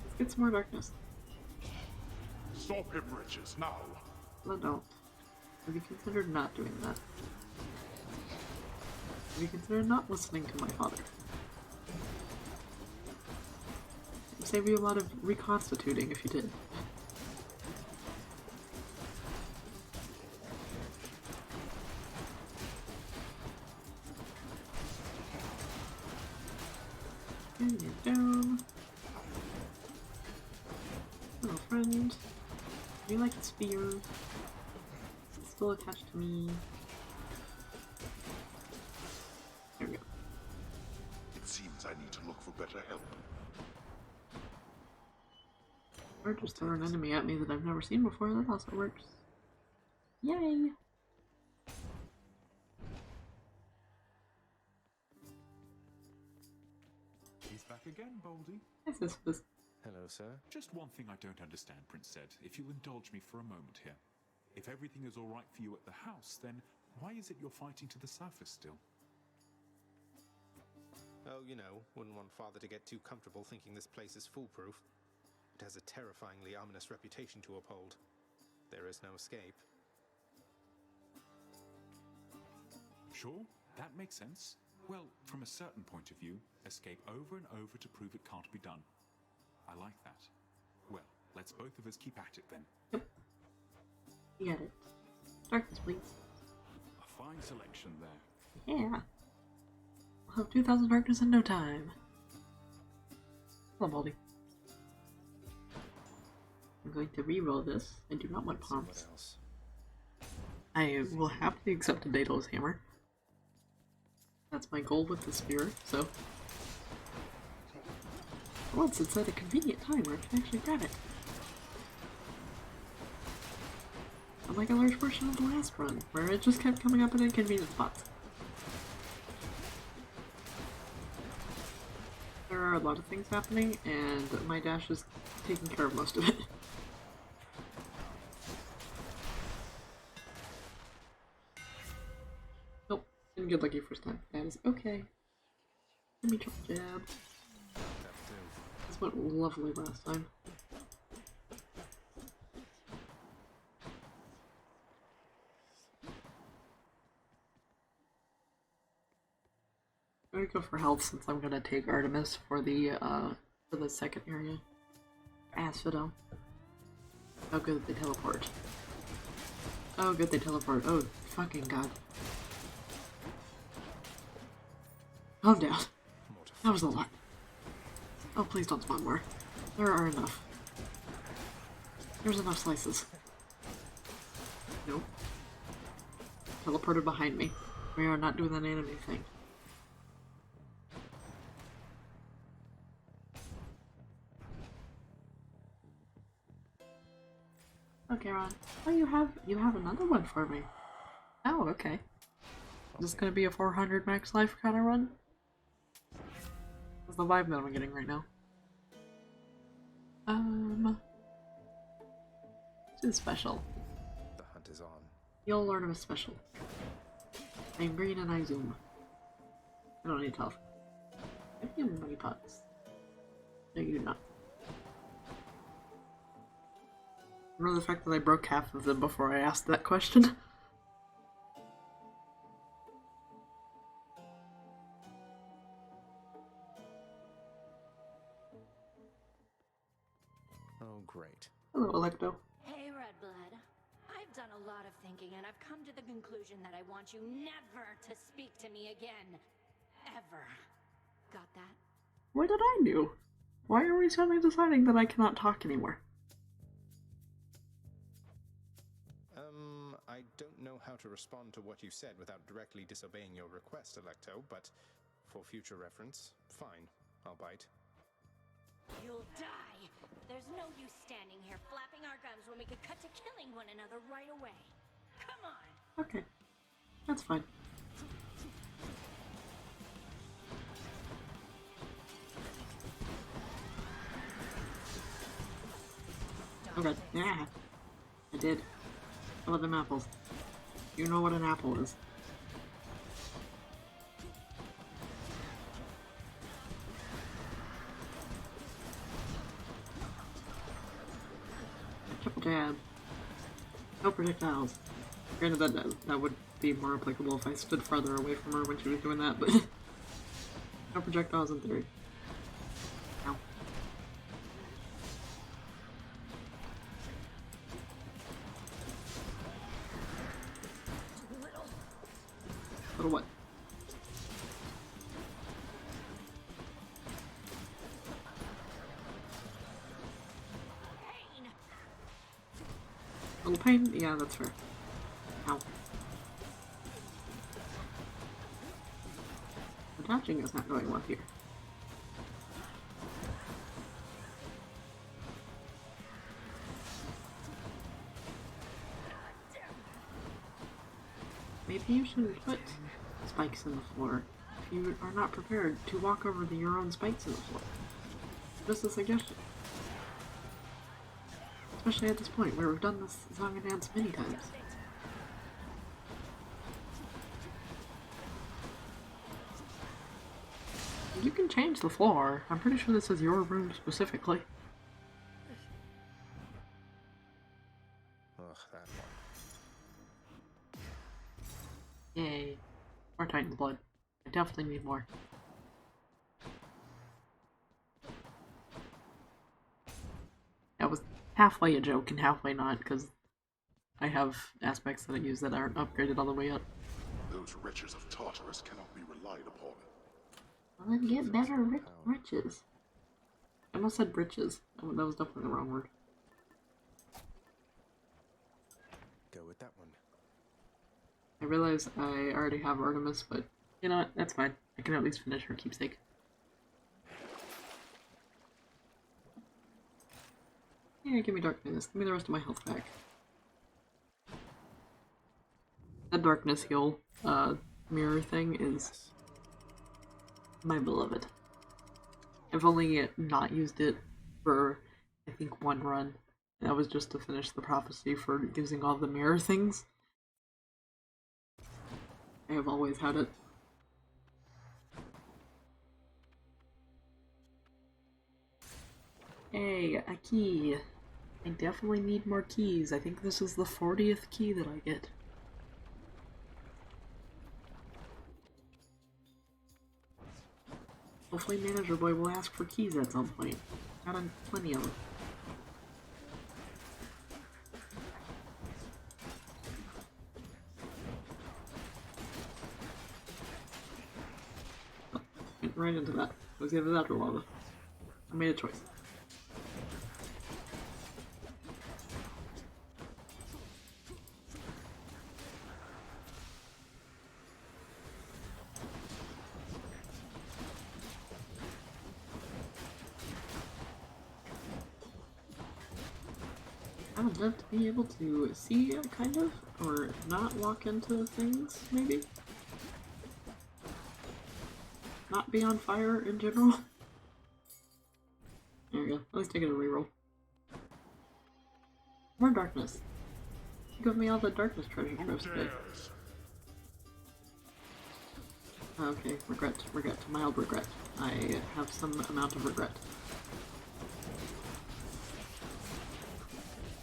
Let's get some more darkness. Stop him, Riches, now. No, don't. Have you considered not doing that? Have you considered not listening to my father? It would save you a lot of reconstituting if you did. Bring it down. Hello, friend. Do you like a spear? Is it still attached to me? There we go. It seems I need to look for better help. Or just throw an enemy at me that I've never seen before. That also works. Yay! He's back again, Baldy. This is Hello, sir. Just one thing I don't understand, Prince Zed, if you'll indulge me for a moment here. If everything is all right for you at the house, then why is it you're fighting to the surface still? Oh, you know, wouldn't want Father to get too comfortable thinking this place is foolproof. It has a terrifyingly ominous reputation to uphold. There is no escape. Sure, that makes sense. Well, from a certain point of view, escape over and over to prove it can't be done. I like that. Well, let's both of us keep at it then. Yep. You get it. Darkness, please. A fine selection there. Yeah. We'll have 2,000 darkness in no time. Hello, Baldy. I'm going to re-roll this. I do not want Let's see what palms. else. I will happily accept a Daedalus hammer. That's my goal with the spear, so... For once, it's at a convenient time where I can actually grab it. Unlike a large portion of the last run, where it just kept coming up in inconvenient spots. There are a lot of things happening, and my dash is taking care of most of it. Nope, didn't get lucky first time. That is okay. Let me triple jab. That'll do. This went lovely last time. I'm gonna go for health since I'm gonna take Artemis for the second area. Asphodel. Oh good, they teleport. Oh good, they teleport. Oh fucking god. Calm down. That was a lot. Oh please don't spawn more. There are enough. There's enough slices. Nope. Teleported behind me. We are not doing that enemy thing. Okay, Ron. Oh, you have another one for me. Oh, okay. Is this gonna be a 400 max life kind of run? That's the vibe that I'm getting right now. Let's do special. The hunt is on. You'll learn of a special. I'm green and I zoom. I don't need health. Give me money pots. No, you do not. Remember the fact that I broke half of them before I asked that question? Oh, great. Hello, Electo. Hey, Redblood. I've done a lot of thinking, and I've come to the conclusion that I want you never to speak to me again. Ever. Got that? What did I do? Why are we suddenly deciding that I cannot talk anymore? I don't know how to respond to what you said without directly disobeying your request, Electo, but for future reference, fine. I'll bite. You'll die. There's no use standing here flapping our gums when we could cut to killing one another right away. Come on! Okay. That's fine. Okay. Yeah. I did. 11 apples. You know what an apple is. Triple jab. No projectiles. Granted, that would be more applicable if I stood farther away from her when she was doing that, but no projectiles in theory. Ow. Little what? Pain! Little pain? Yeah, that's fair. Ow. The dodging is not going well here. Maybe you shouldn't put spikes in the floor if you are not prepared to walk over your own spikes in the floor. Just a suggestion. Especially at this point where we've done this song and dance many times. You can change the floor. I'm pretty sure this is your room specifically. Ugh, that one. Yay. More Titan's blood. I definitely need more. That was halfway a joke and halfway not, because I have aspects that I use that aren't upgraded all the way up. Those wretches of Tartarus cannot be relied upon. Well, then get better riches. I almost said britches. Oh, that was definitely the wrong word. Go with that one. I realize I already have Artemis, but you know what? That's fine. I can at least finish her keepsake. Yeah, give me darkness. Give me the rest of my health back. That darkness heal mirror thing is my beloved. I've only not used it for, I think, one run. That was just to finish the prophecy for using all the mirror things. I have always had it. Hey, a key. I definitely need more keys. I think this is the 40th key that I get. Hopefully Manager Boy will ask for keys at some point. Got plenty of them. Oh, went right into that. It was either that or lava. I made a choice. I would love to be able to see it, kind of, or not walk into things, maybe? Not be on fire in general? There we go. At least I get a reroll. More darkness. You got me all the darkness treasure troves today. Okay, regret, mild regret. I have some amount of regret.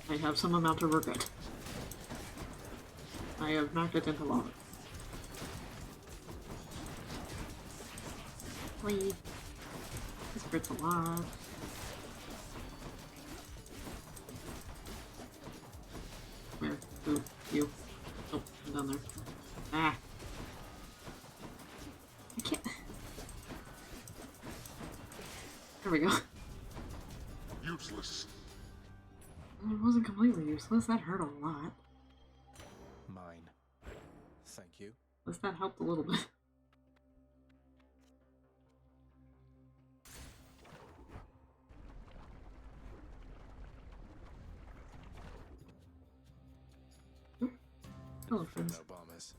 I have some amount of regret. I have knocked it into lava. Please. This hurts a lot. Where? Who? You? Oh, I'm down there. Ah! I can't... There we go. Useless. It wasn't completely useless. That hurt a lot. Mine. Thank you. At least that helped a little bit. Oop. Hello, friends. No bombers.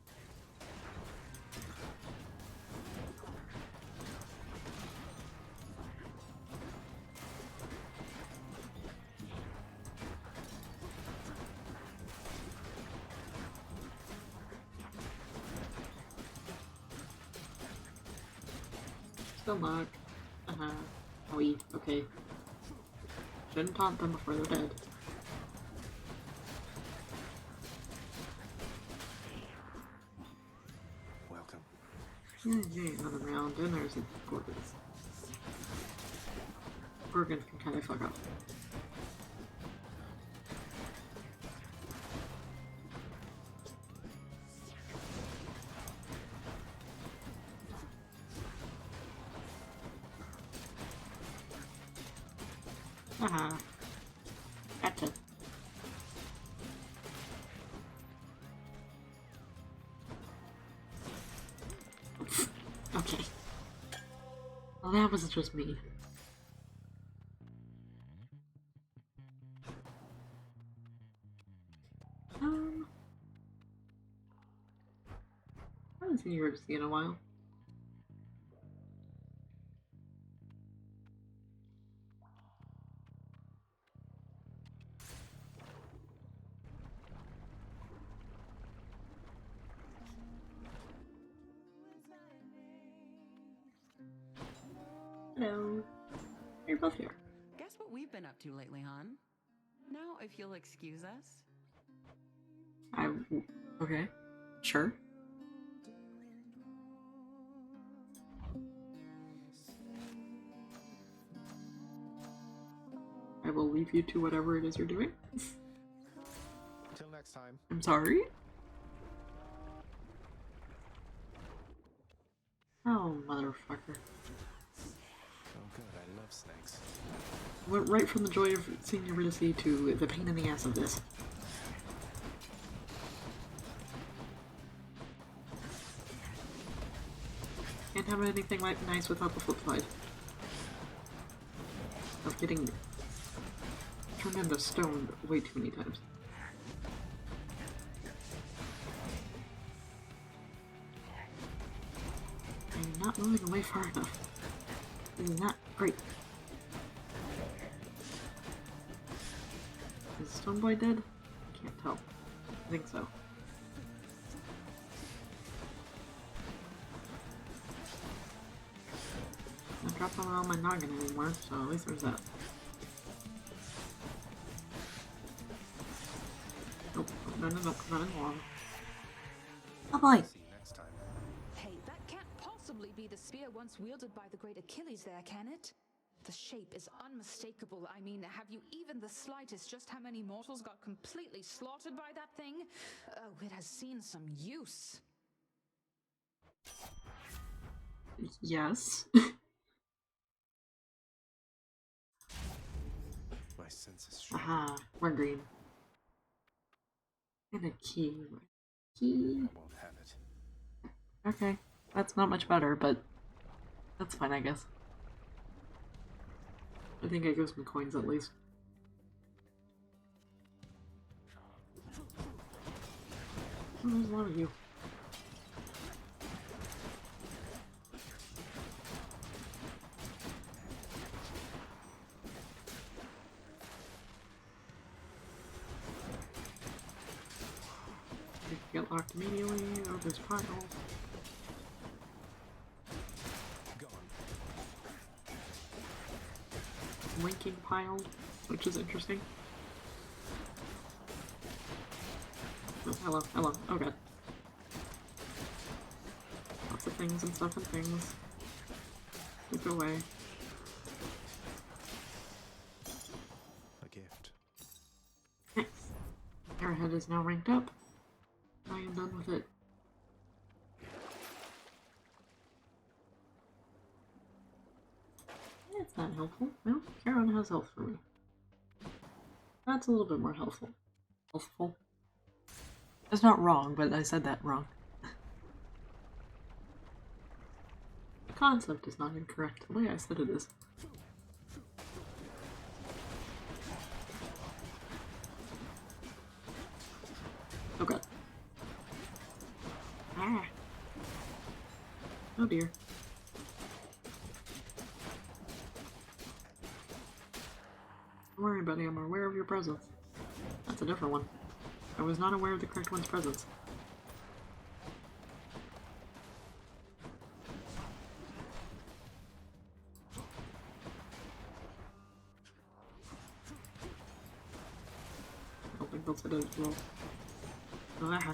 Still knock. Owie. Okay. Shouldn't taunt them before they're dead. Welcome. Yay, another round, and there's the Gorgons. Gorgons can kind of fuck off. Haha. Gotcha. Okay. Well, that was just me. I haven't seen you in a while. Hello. You're both here. Guess what we've been up to lately, hon? Now, if you'll excuse us. Okay. Sure. I will leave you to whatever it is you're doing. Till next time. I'm sorry? Oh, motherfucker. Oh good, I love snakes. Went right from the joy of seeing Eurydice to the pain in the ass of this. Can't have anything like nice without the flip side. Of getting turned into stone way too many times. I'm not moving away far enough. This is not great. Is Stone Boy dead? I can't tell. I think so. I'm not dropping on my noggin anymore, so at least there's that. Nope, no, not long. Oh boy! See you next time. Hey, that can't possibly be the spear once wielded by the great Achilles there, can it? The shape is unmistakable. I mean, have you even the slightest just how many mortals got completely slaughtered by that thing? Oh, it has seen some use. Yes. My senses sharp. Aha, we're green. And a key. Key. I won't have it. Okay, that's not much better, but that's fine, I guess. I think I got some coins at least. Oh, there's a lot of you. Get locked immediately. Oh, there's piles. Winking pile, which is interesting. Oh, hello, hello. Oh god. Lots of things and stuff and things. Look away. A gift. Nice. Arrowhead is now ranked up. I am done with it. It's not helpful. Well, Charon has health for me. That's a little bit more helpful. Healthful. That's not wrong, but I said that wrong. The concept is not incorrect. The way I said it is. Oh god. Ah. Oh dear. Don't worry, buddy, I'm aware of your presence. That's a different one. I was not aware of the correct one's presence. I don't think they'll sit as well. Ah.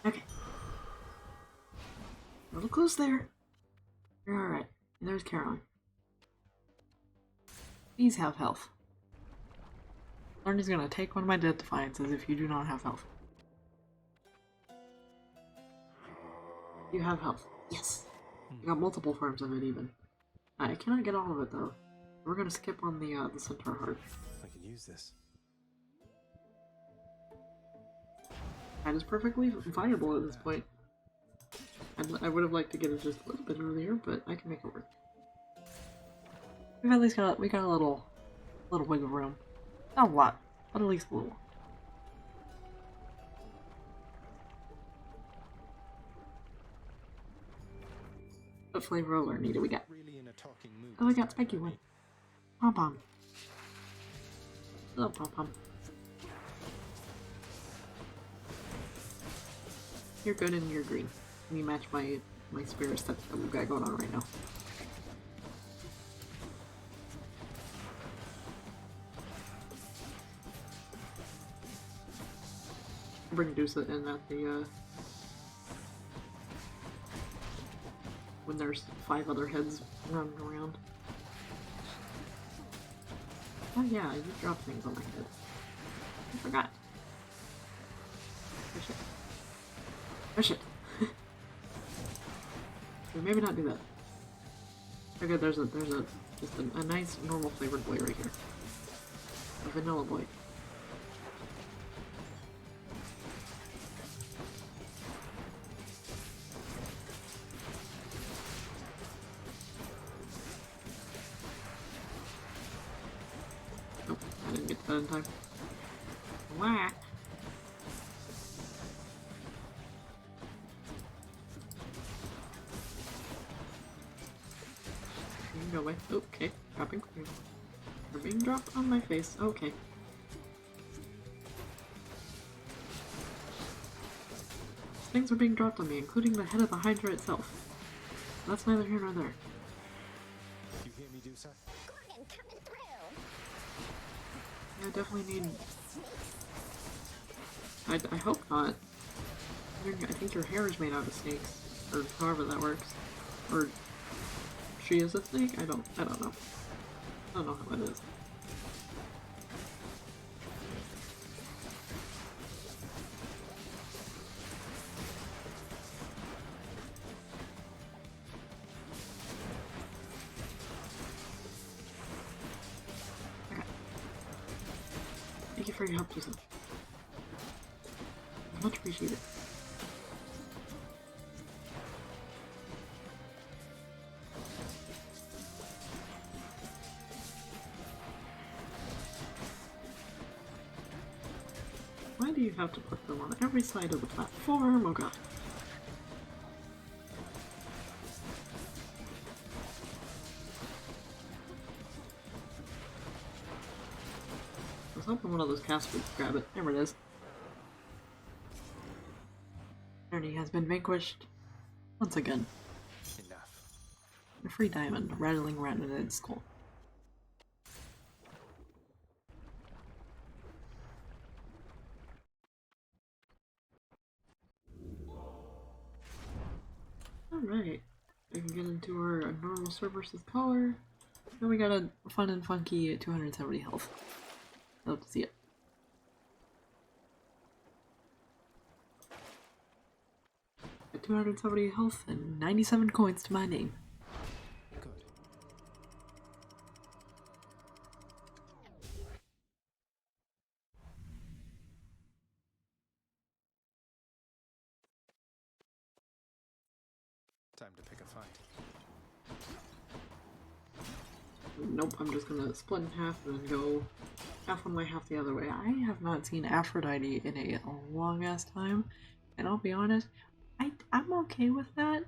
Okay. A little close there. You're alright. And there's Caroline. Please have health. Learn gonna take one of my death defiances if you do not have health. You have health. Yes. You got multiple forms of it even. I cannot get all of it though. We're gonna skip on the centaur heart. I can use this. That is perfectly viable at this point. I would have liked to get it just a little bit earlier, but I can make it work. We've at least got a little wiggle room. Not a lot, but at least a little. What flavor of Ernie do we got? Really in a talking mood. Oh, we got spiky one. Pom pom. Hello, pom pom. You're good and you're green. You match my spirits that we've got going on right now. bring Dusa in at the, when there's 5 other heads running around. Oh yeah, you drop things on my head. I forgot. Oh shit. Oh shit. So maybe not do that. Okay, there's just a nice normal flavored boy right here. A vanilla boy. Nope, I didn't get to that in time. Whack! Go away. Okay, dropping clear. They're being dropped on my face. Okay. Things are being dropped on me, including the head of the Hydra itself. That's neither here nor there. You hear me, Dusa? Gorgon coming through. I definitely need... I hope not. I think your hair is made out of snakes, or however that works. Or she is a snake? I don't know. I don't know how it is. Okay. Thank you for your help, Jason. Much appreciated. Why do you have to put them on every side of the platform? Oh god. I was hoping one of those cats would grab it. There it is. Tyranny has been vanquished. Once again. Enough. A free diamond rattling around in its skull. Alright, we can get into our normal sword versus color. Then we got a fun and funky 270 health. I love to see it. At 270 health and 97 coins to my name. Good. Time to pick a fight. Nope, I'm just gonna split in half and then go half one way, half the other way. I have not seen Aphrodite in a long ass time, and I'll be honest, I'm okay with that.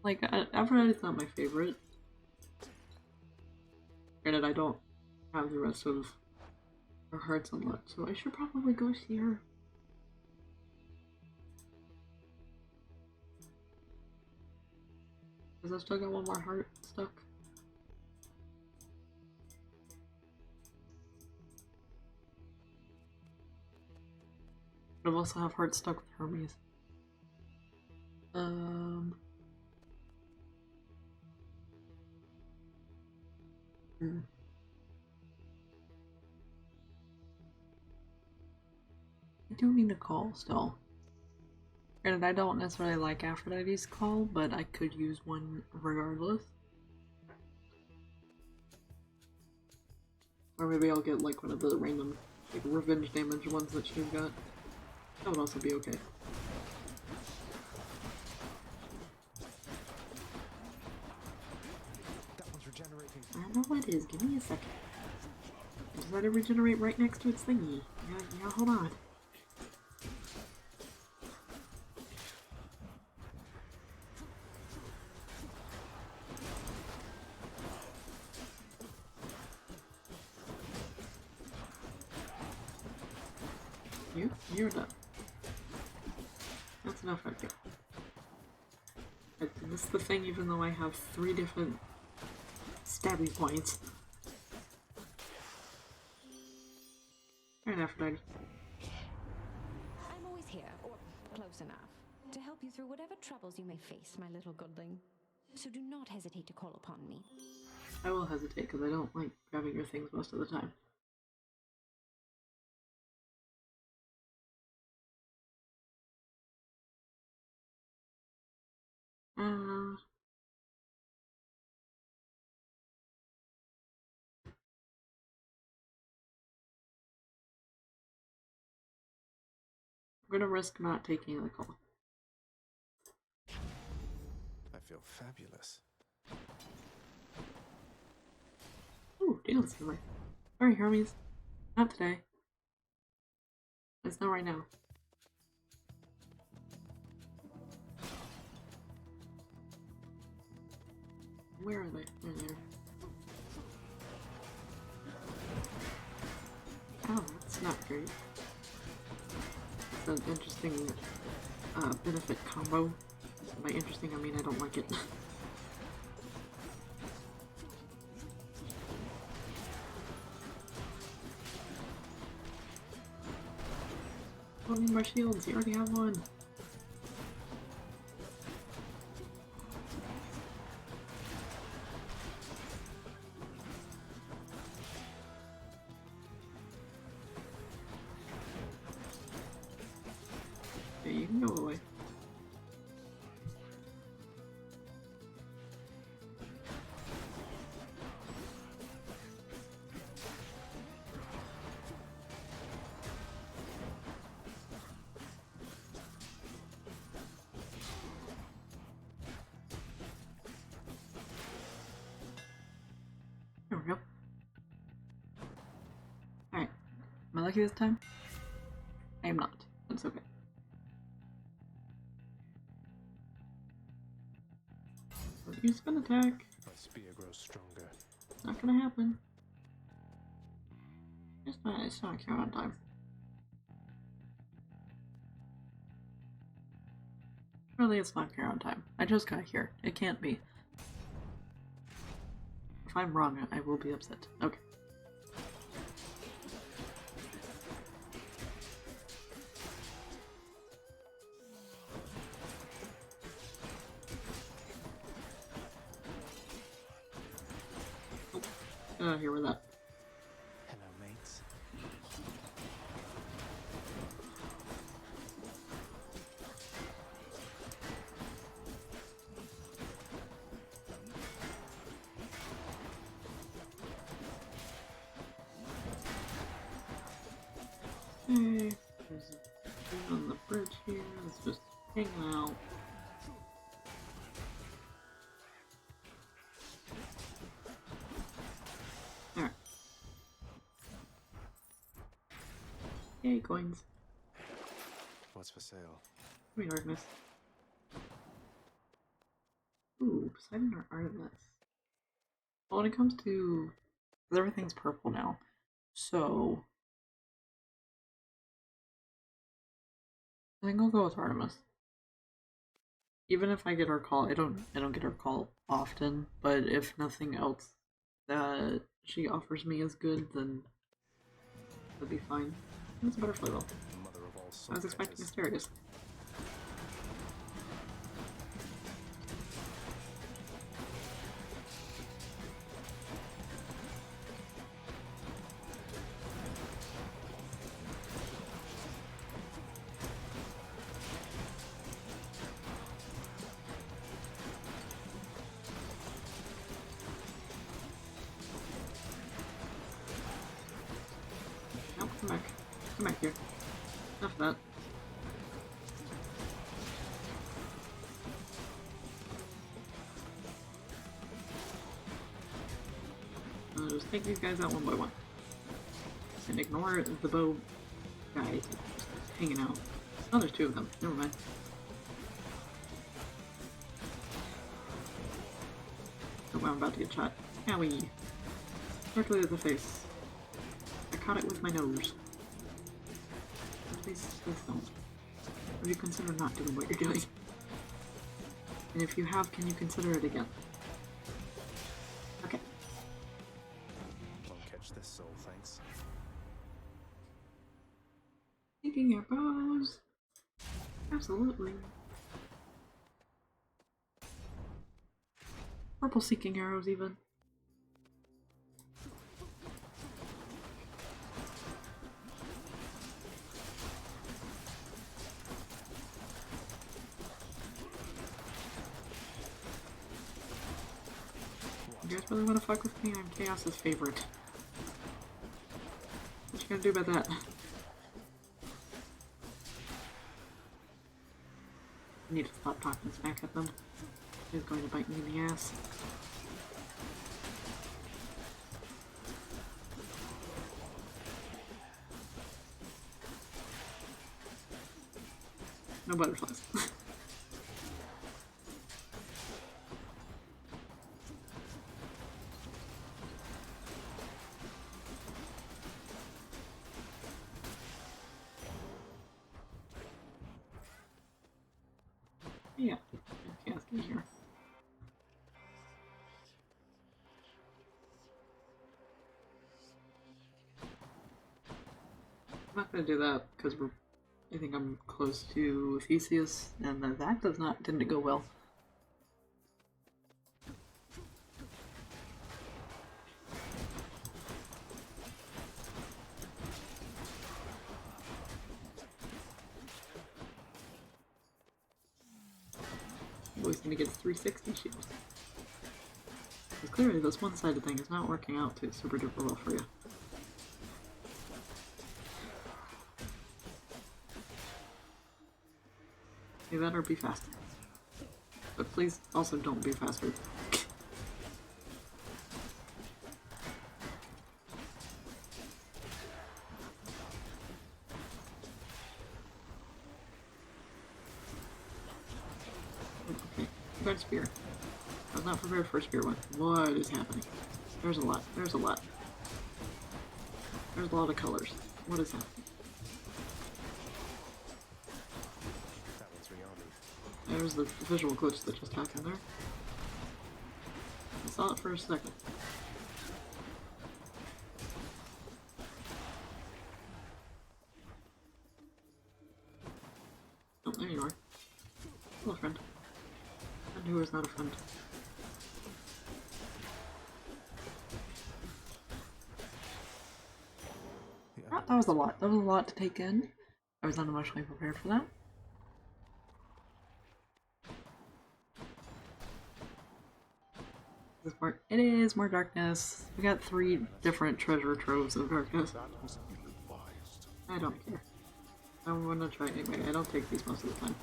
Like, Aphrodite's not my favorite. Granted, I don't have the rest of her hearts unlocked, so I should probably go see her. Because I've still got one more heart stuck. But I also have heart stuck with Hermes. I do need a call still. Granted, I don't necessarily like Aphrodite's call, but I could use one regardless. Or maybe I'll get like one of the random like revenge damage ones that she's got. That would also be okay. That one's regenerating. I know what it is. Give me a second. Just let it regenerate right next to its thingy. Yeah, hold on. You're done. That's enough right there. This is the thing, even though I have 3 different stabby points. Alright, Aphrodite. I'm always here. close enough to help you through whatever troubles you may face, my little goodling. So do not hesitate to call upon me. I will hesitate because I don't like grabbing your things most of the time. I'm gonna risk not taking the call. I feel fabulous. Ooh, Dale's here. Sorry, Hermes. Not today. It's not right now. Where are they? They're there. Oh, that's not great. It's an interesting benefit combo. By interesting, I mean I don't like it. I don't need more shields, you already have one. Yeah, you can go away. There we go. Alright. Am I lucky this time? I am not. That's okay. You spin attack. My spear grows stronger. It's not gonna happen. It's not count on time. Really, it's not count on time. I just got here. It can't be. If I'm wrong, I will be upset. Okay. Here with that. Hello, mates. Hey, there's a thing on the bridge here. Let's just hang out. Alright. Yay, coins. What's for sale? Give me Artemis. Ooh, Poseidon or Artemis? Well, when it comes to... everything's purple now. So... I think I'll go with Artemis. Even if I get her call, I don't get her call often, but if nothing else that she offers me is good, then it'll be fine. It's a butterfly though. Mother of all I was expecting Asterius. Nope, come back. Come back here. Enough of that. I'll just take these guys out one by one. And ignore the bow guy just hanging out. Oh, there's two of them. Never mind. Oh wow, I'm about to get shot. Owie! Directly to the face. I caught it with my nose. Please don't. Would you consider not doing what you're doing? And if you have, can you consider it again? Okay. Won't catch this soul, thanks. Taking your bows. Absolutely. Purple seeking arrows, even. You guys really want to fuck with me? I'm Chaos's favorite. What you gonna do about that? I need to stop talking smack at them. He's going to bite me in the ass. No butterflies. Yeah, Chaos in here. I'm not gonna do that because I think I'm close to Theseus, and that didn't go well. Boy's gonna get 360 shield. Because clearly this one-sided thing is not working out too super duper well for you. You better be faster. But please also don't be faster. Okay, red spear. I was not prepared for a spear one. What is happening? There's a lot. There's a lot. There's a lot of colors. What is happening? There's the visual glitch that just happened there. I saw it for a second. Oh, there you are. Hello, friend. And who is not a friend? That was a lot. That was a lot to take in. I was not emotionally prepared for that. It is more darkness. We got 3 different treasure troves of darkness. I don't care. I'm gonna try anyway. I don't take these most of the time.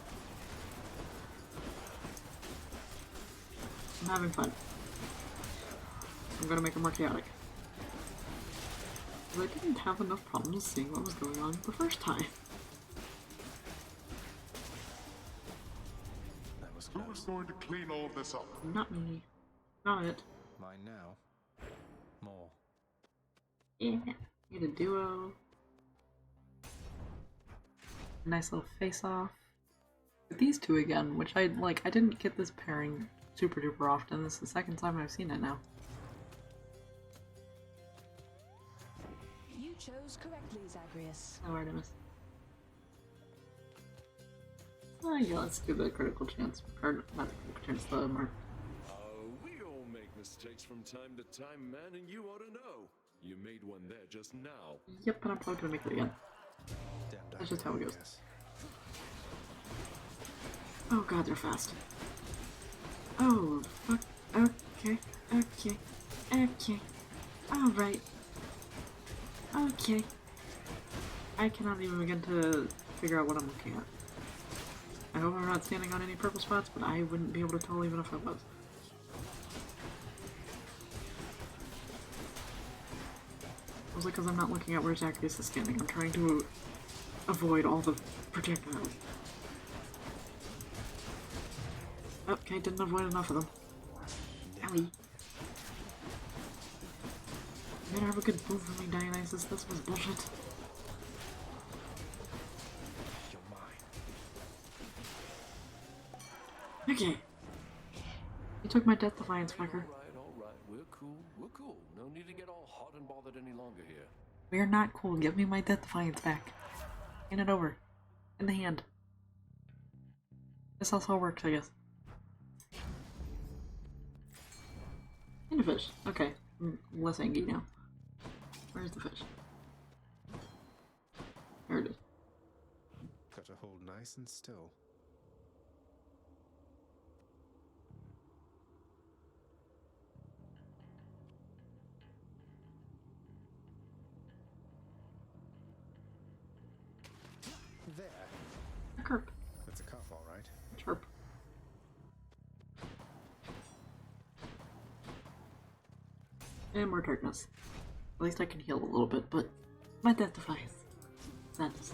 I'm having fun. I'm gonna make it more chaotic. Because I didn't have enough problems seeing what was going on the first time. Who's going to clean all this up? Not me. Not it. Mine now. More. Yeah. Get a duo. Nice little face-off. With these two again, which I didn't get this pairing super duper often. This is the second time I've seen it now. You chose correctly, Zagreus. Oh, Artemis. Oh yeah, let's do the critical chance. Or not the critical chance, the mark. We all make mistakes from time to time, man, and you ought to know. You made one there just now. Yep, but I'm probably gonna make it again. That's just how it goes. Oh god, they're fast. Oh, fuck. Okay, okay, okay. Alright. Okay. I cannot even begin to figure out what I'm looking at. I hope I'm not standing on any purple spots, but I wouldn't be able to tell even if I was. Mostly because I'm not looking at where Zagreus is standing. I'm trying to avoid all the projectiles. Okay, didn't avoid enough of them. Owie. You better have a good move for me, Dionysus. This was bullshit. Okay. You took my death defiance, fucker. Alright, we're cool. No need to get all hot and bothered any longer here. We are not cool. Give me my death defiance back. Hand it over. In the hand. This also works, I guess. And a fish. Okay. I'm less angry now. Where's the fish? There it is. Got to hold nice and still. There. A carp. That's a cuff, all right. Chirp. And more darkness. At least I can heal a little bit, but my death defies. That's...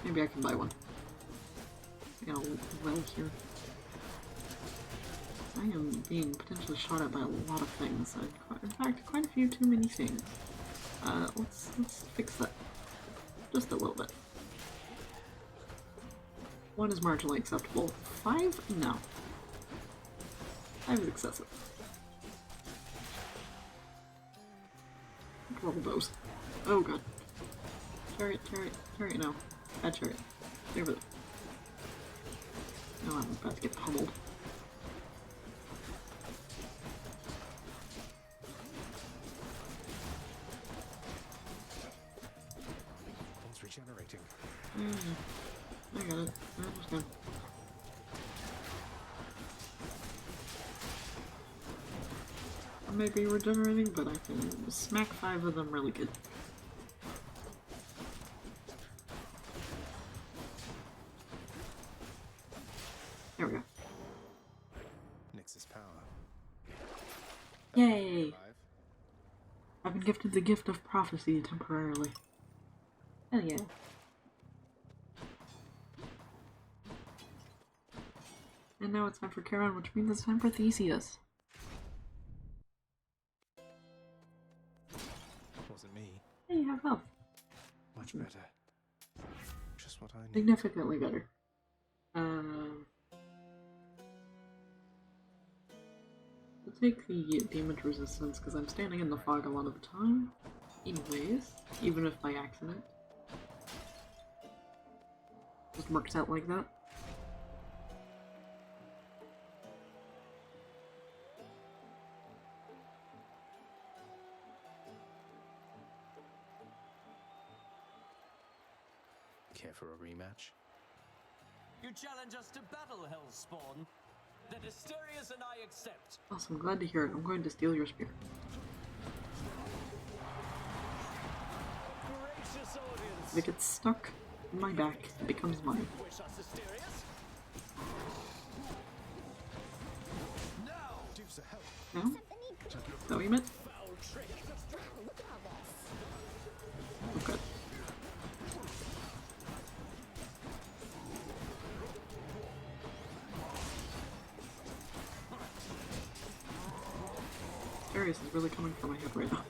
Maybe I can buy one. I got a well here. I am being potentially shot at by a lot of things. In fact, quite a few too many things. Let's fix that. Just a little bit. 1 is marginally acceptable. 5? No. 5 is excessive. Roll those. Oh god. Chariot, no. Bad chariot. Stay over there. No, I'm about to get pummeled. It's regenerating. I got it. That was good. I may be regenerating, but I can smack 5 of them really good. There we go. Nix's power. Yay! I've been gifted the gift of prophecy temporarily. Hell yeah. And now it's time for Charon, which means it's time for Theseus. Wasn't me. Hey, you have health. Much better. Just what I need. Significantly better. We'll take the damage resistance because I'm standing in the fog a lot of the time. Anyways, even if by accident. Just works out like that. Care for a rematch? You challenge us to battle, Hellspawn. Then Asterius and I accept. Awesome, glad to hear it. I'm going to steal your spear. Gracious audience. If it gets stuck in my back, it becomes mine. Wish us Asterius? Now! Deuce of hell. No? Is that what you meant? Foul trick. Look at all this. Oh, good. Darius is really coming for my head right now.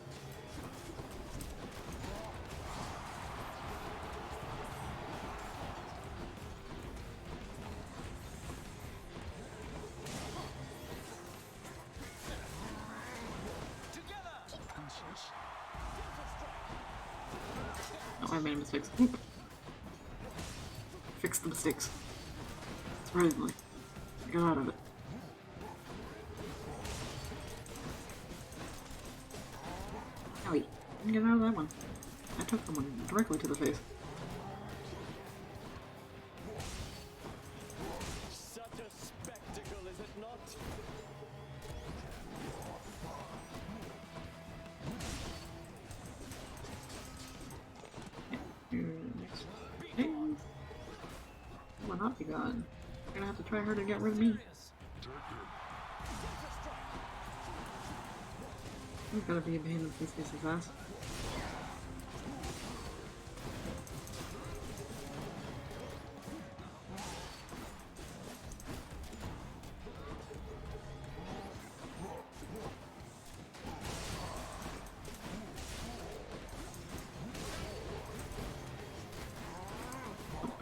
Oh, I made mistakes. Oop. Fix the mistakes. Surprisingly. I got out of it. Owie. Didn't get out of that one. I took the one directly to the face. Such a spectacle, is it not? Next thing will not be gone. You're gonna have to try harder to get rid of me. You've gotta be a pain in Theseus' ass.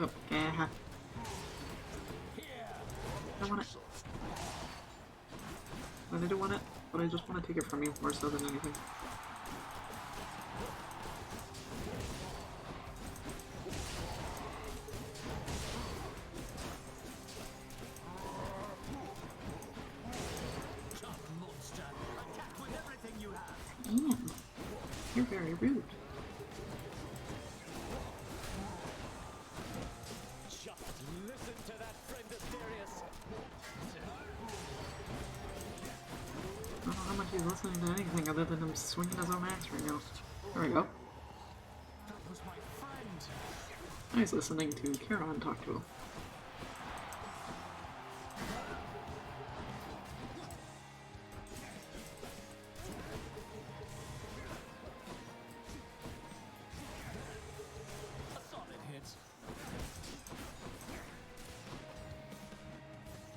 Oh, yeah. I want it. I didn't want it, but I just want to take it from you more so than anything. Very rude. Just listen to that friend Asterius. I don't know how much he's listening to anything other than him swinging his own axe right now. There we go. That was my friend. I was listening to Kieran talk to him. A solid hit.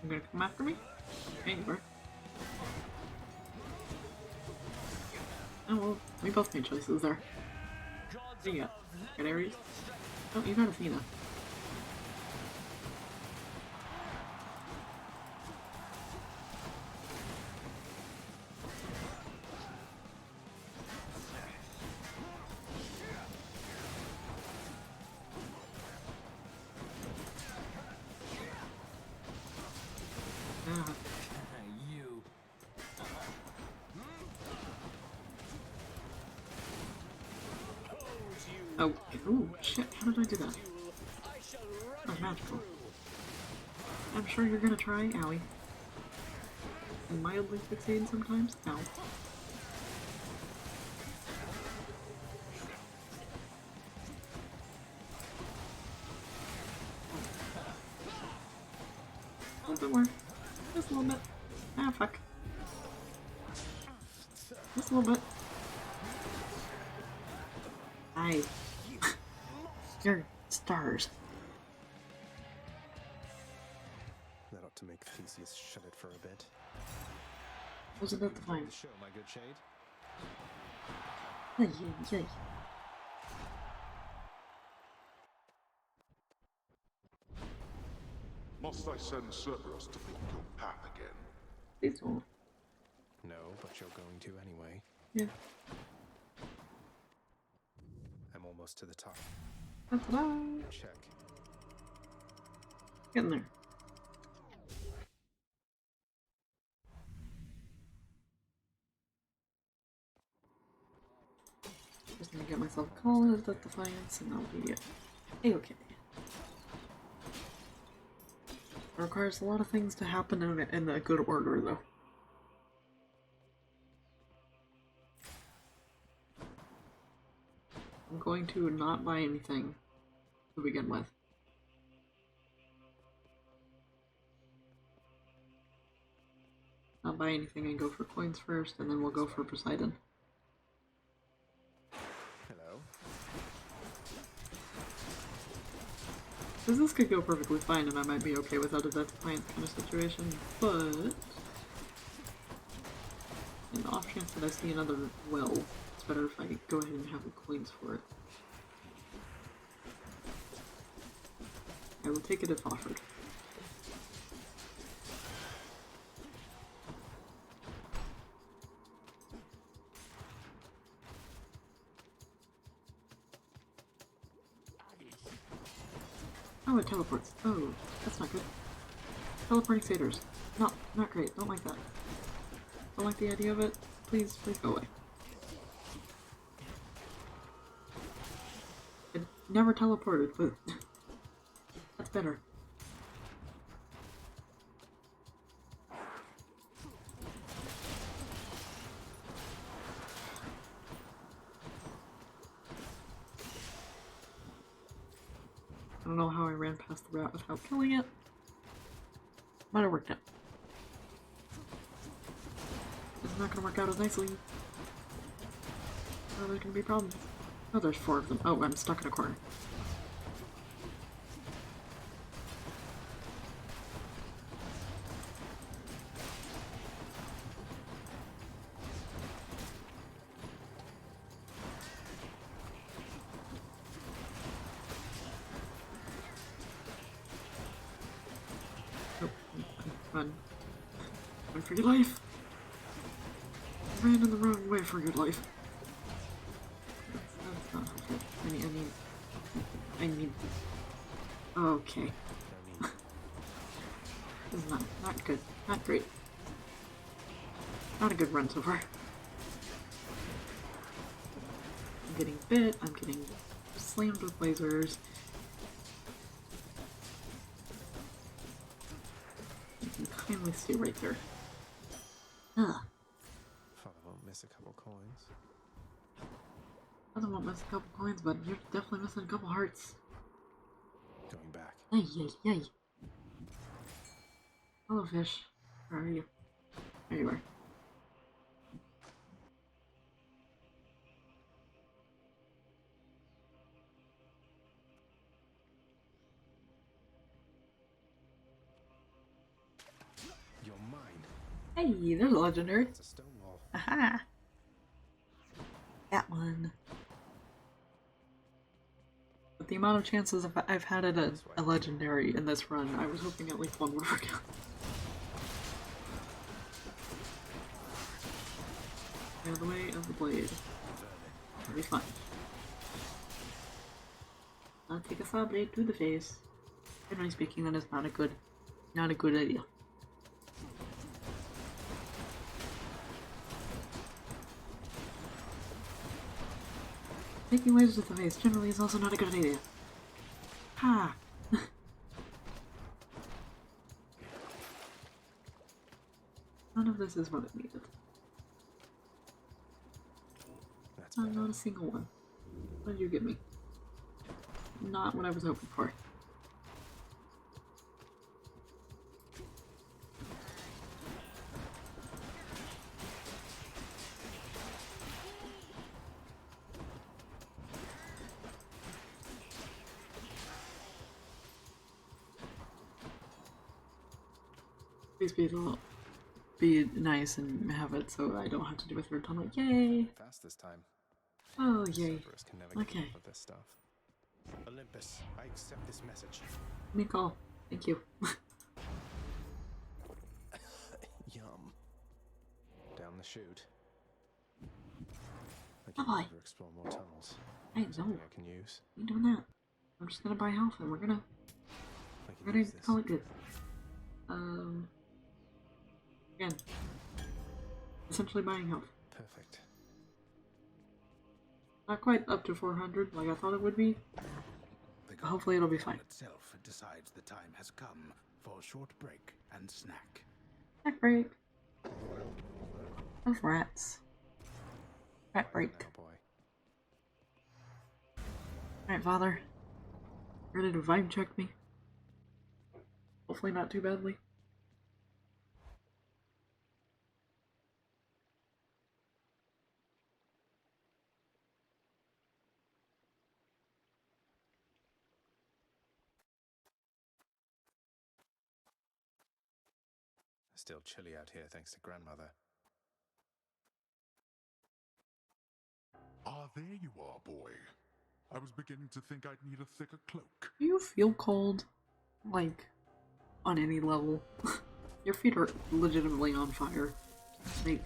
You gonna come after me? There you are. Oh well, we both made choices there. What do you got? Got Ares? Oh, you got Athena. Ah, You. oh, ooh, shit, how did I do that? I shall run Oh, you magical. through. I'm sure you're gonna try, owie. And mildly succeed sometimes? Ow. A little bit more. Just a little bit. Ah, fuck. Just a little bit. Aye. You're stars. That ought to make Theseus shut it for a bit. Wasn't that the fine? Show, my good shade. Ay, ay, ay. Must I send Cerberus to block your path again? Please don't. No, but you're going to anyway. Yeah. I'm almost to the top. Ta-da! Check. Get in there. Just gonna get myself a call at the Defiance and I'll be A-okay. It requires a lot of things to happen in a good order, though. I'm going to not buy anything to begin with. Not buy anything and go for coins first, and then we'll go for Poseidon. Hello. Because this could go perfectly fine, and I might be okay without a Death Defiance kind of situation, but in the off chance that I see another well, it's better if I go ahead and have the coins for it. I will take it if offered. Oh, it teleports. Oh, that's not good. Teleporting satyrs. Not great. Don't like that. Don't like the idea of it. Please go away. It never teleported, but that's better. I don't know how I ran past the rat without killing it. Might have worked out. It's not gonna work out as nicely. Oh, there's gonna be problems. Oh, there's 4 of them. Oh, I'm stuck in a corner. Oh, run. Run for your life! Ran in the wrong way for your life. That's not helpful. I need... Okay. This is not good. Not great. Not a good run so far. I'm getting bit, I'm getting slammed with lasers. You can kindly stay right there. Ugh. Father won't miss a couple coins. Father won't miss a couple coins, but you're definitely missing a couple hearts. Going back. Ay, ay, ay. Hello, fish. Where are you? There you are. You're mine. Hey, there's a legendary. It's a stone wall. Aha! That one. But the amount of chances I've had it a legendary in this run, I was hoping at least one would work out. Out of the way of the blade. It'll be fine. I'll take a saw blade to the face. Generally speaking, that is not a good idea. Taking lasers to the face generally is also not a good idea. Ha! None of this is what it needed. Not a single one. What did you give me? Not what I was hoping for. Please be nice and have it so I don't have to do a third tunnel. Yay! Fast this time. Oh, yay. Cerberus can never Okay. get enough of this stuff. Olympus, I accept this message. Nicole, thank you. Yum. Down the chute. I Oh can boy. never explore more tunnels. I know. Something I can use. You doing that? I'm just gonna buy health and we're gonna use this. call it good. Again. Essentially buying health. Perfect. Not quite up to 400 like I thought it would be. Hopefully it'll be fine. Itself decides the time has come for a short break and snack. Snack break. Of rats. Rat break. Alright, Father. Ready to vibe check me? Hopefully not too badly. Still chilly out here thanks to grandmother. Ah, there you are, boy. I was beginning to think I'd need a thicker cloak. Do you feel cold? Like, on any level? Your feet are legitimately on fire. Like,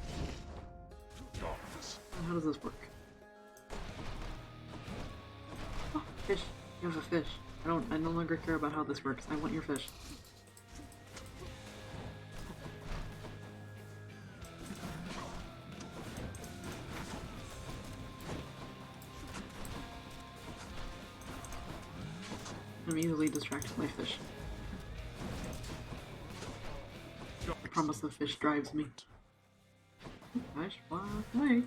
how does this work? Oh, fish. You have a fish. I no longer care about how this works. I want your fish. I'm easily distracted by fish. I promise the fish drives me. Fish, fly away.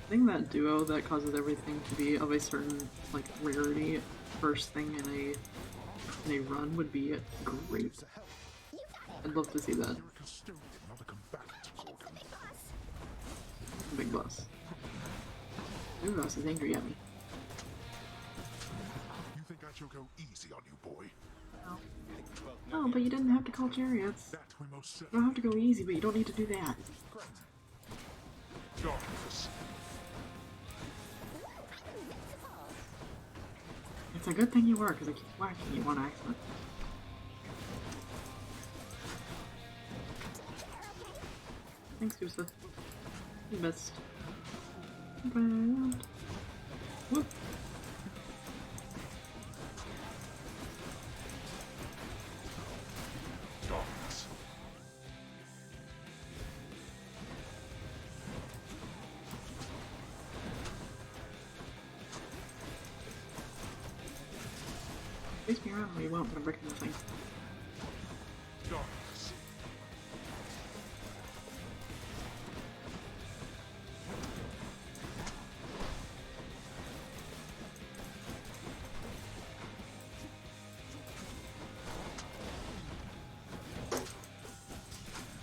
I think that duo that causes everything to be of a certain like rarity first thing in a run would be great. I'd love to see that. Big boss. Big boss is angry at me. You think I shall go easy on you, boy? No, but you didn't have to call chariots. That we most You don't have to go easy, but you don't need to do that. Darkness. It's a good thing you were, because I keep whacking you on accident. Thanks, Gustav. You missed. Whoop. Oh, you won't. I'm breaking the thing.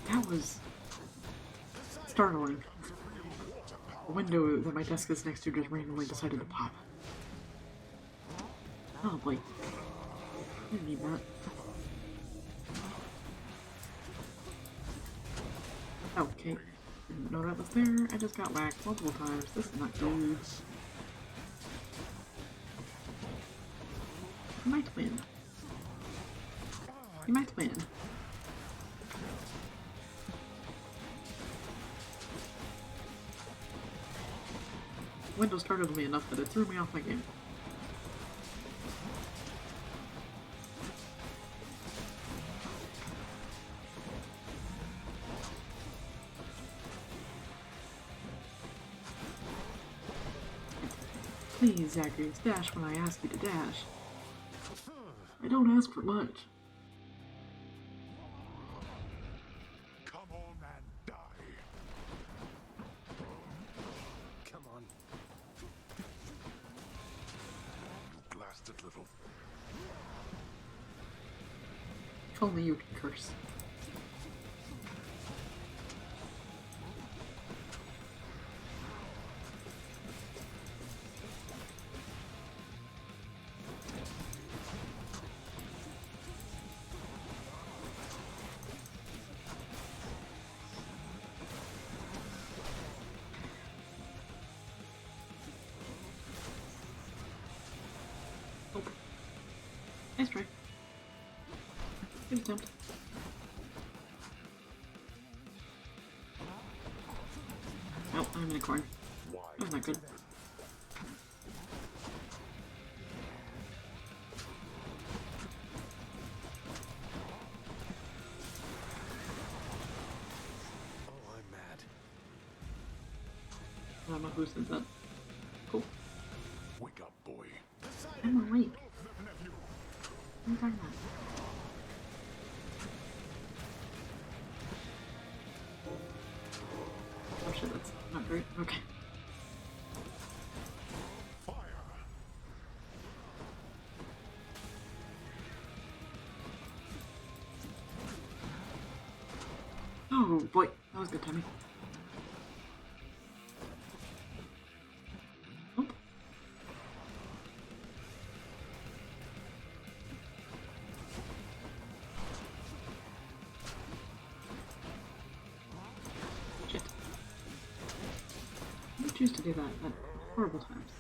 That was startling. The window that my desk is next to just randomly decided to pop. Oh boy. I didn't need that. Okay. Didn't know that was there. I just got whacked multiple times. This is not good. You might win. You might win. Window startled me enough that it threw me off my game. Please, Zachary, dash when I ask you to dash. I don't ask for much. Come on and die. Come on. You blasted little. If only you could curse. Nice try. Good attempt. Oh, I'm in a corner. That's not good. Oh, I'm mad. I don't know who said that. Cool. Wake up, boy. I'm awake. What are you talking about? Oh shit, that's not great. Okay. Oh boy, that was good timing. Nope. Shit. I choose to do that at horrible times.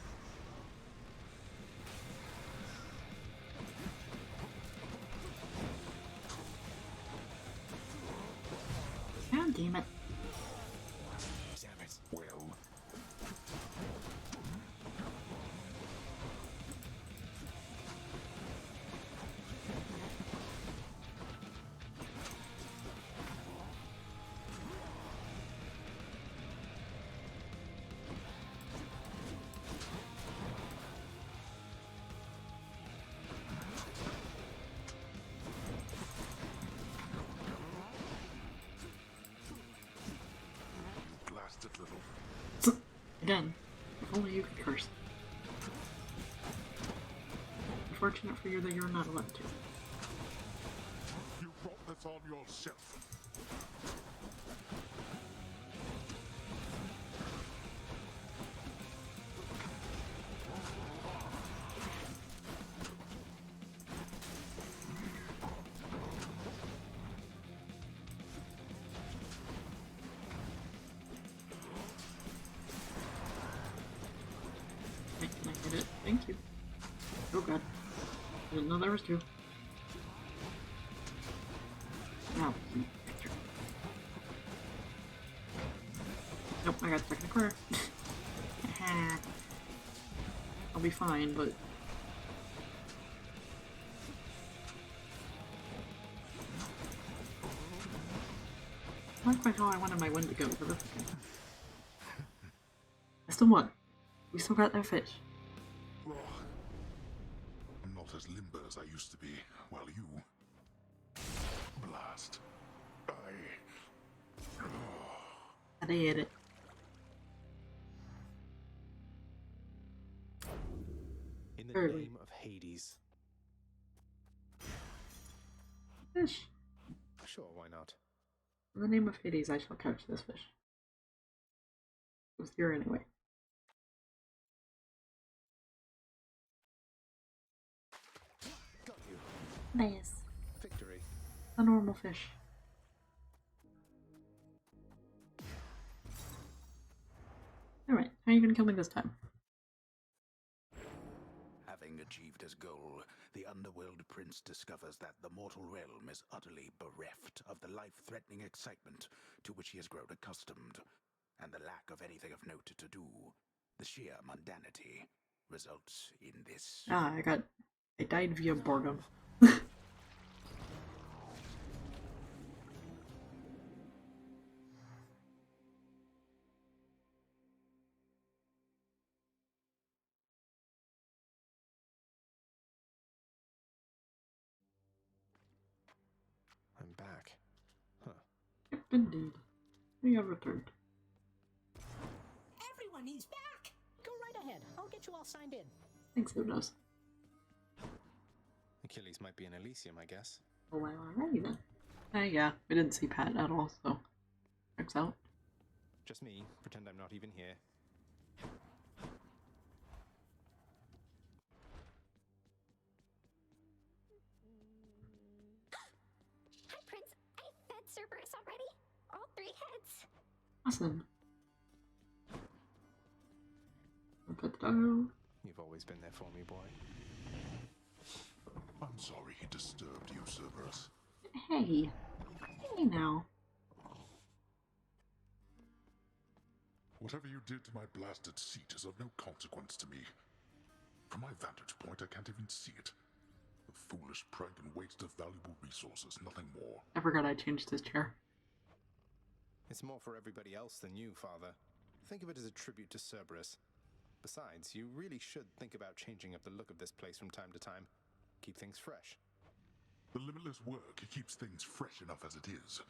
God damn it. Damn it. Well. Blasted little. Again, if only you could curse. Unfortunate for you that you're not allowed to. You brought this on yourself. Can I get it? Thank you. Oh god. I didn't know there was two. Now, nope, I got stuck in the corner. I'll be fine, but not quite how I wanted my win to go, but that's okay. I still won. We still got that fish. I'm not as limber as I used to be, while you... Blast. I did it. In the Early. name of Hades. Fish. Sure, why not? In the name of Hades, I shall catch this fish. It was here anyway. Got you. Nice. Victory. A normal fish. Alright, how are you gonna kill me this time? Having achieved his goal, the Underworld Prince discovers that the mortal realm is utterly bereft of the life-threatening excitement to which he has grown accustomed, and the lack of anything of note to do. The sheer mundanity results in this. I died via boredom. I'm back. Huh. Yep, indeed. We have returned. Everyone, he's back! Go right ahead. I'll get you all signed in. Thanks, who knows? Achilles might be in Elysium, I guess. Oh, well, alrighty then. Yeah, we didn't see Pat at all, so checks out. Just me. Pretend I'm not even here. Hi, Prince. I fed Cerberus already. All 3 heads. Awesome. I'll put the doggo. You've always been there for me, boy. I'm sorry he disturbed you, Cerberus. Hey. Hey now. Whatever you did to my blasted seat is of no consequence to me. From my vantage point, I can't even see it. A foolish prank and waste of valuable resources, nothing more. I forgot I changed his chair. It's more for everybody else than you, Father. Think of it as a tribute to Cerberus. Besides, you really should think about changing up the look of this place from time to time. Keep things fresh. The limitless work keeps things fresh enough as it is.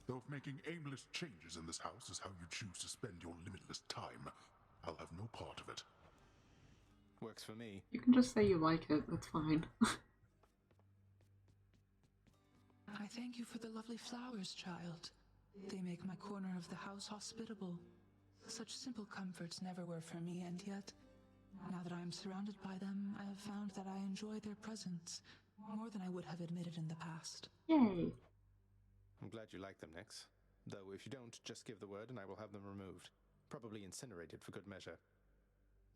Though if making aimless changes in this house is how you choose to spend your limitless time, I'll have no part of it. Works for me. You can just say you like it, that's fine. I thank you for the lovely flowers, child. They make my corner of the house hospitable. Such simple comforts never were for me, and yet, now that I am surrounded by them, I have found that I enjoy their presence more than I would have admitted in the past. Yay! I'm glad you like them, Nix. Though if you don't, just give the word and I will have them removed. Probably incinerated for good measure.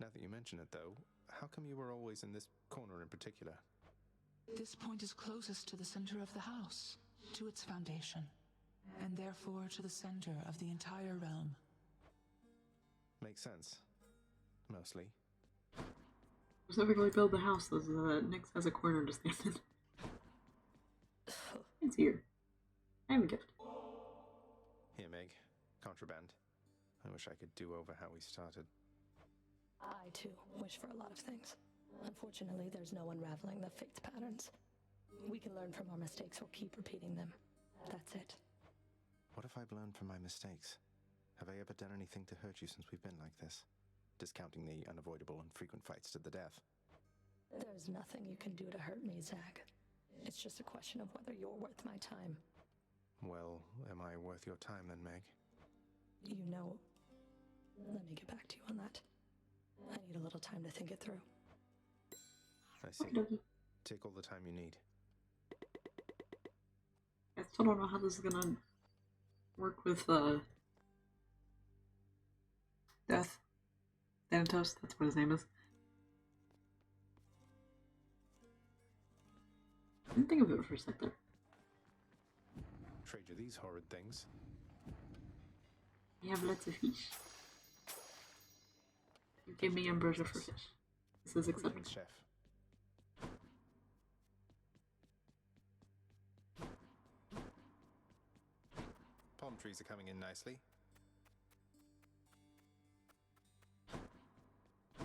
Now that you mention it, though, how come you were always in this corner in particular? This point is closest to the center of the house, to its foundation, and therefore to the center of the entire realm. Makes sense. Mostly. Specifically build the house so that Nyx has a corner to stand in. It's here. I have a gift. Here, Meg. Contraband. I wish I could do over how we started. I, too, wish for a lot of things. Unfortunately, there's no unraveling the fate's patterns. We can learn from our mistakes or keep repeating them. That's it. What if I've learned from my mistakes? Have I ever done anything to hurt you since we've been like this? Discounting the unavoidable and frequent fights to the death. There's nothing you can do to hurt me, Zach. It's just a question of whether you're worth my time. Well, am I worth your time then, Meg? You know... Let me get back to you on that. I need a little time to think it through. I see. Okey-dokey. Take all the time you need. I still don't know how this is gonna work with, Death. Thanatos, that's what his name is. I didn't think of it for a sec there. Trade you these horrid things. We have lots of fish. You gave me ambrosia for fish. This is acceptable. Greetings, Chef. Palm trees are coming in nicely.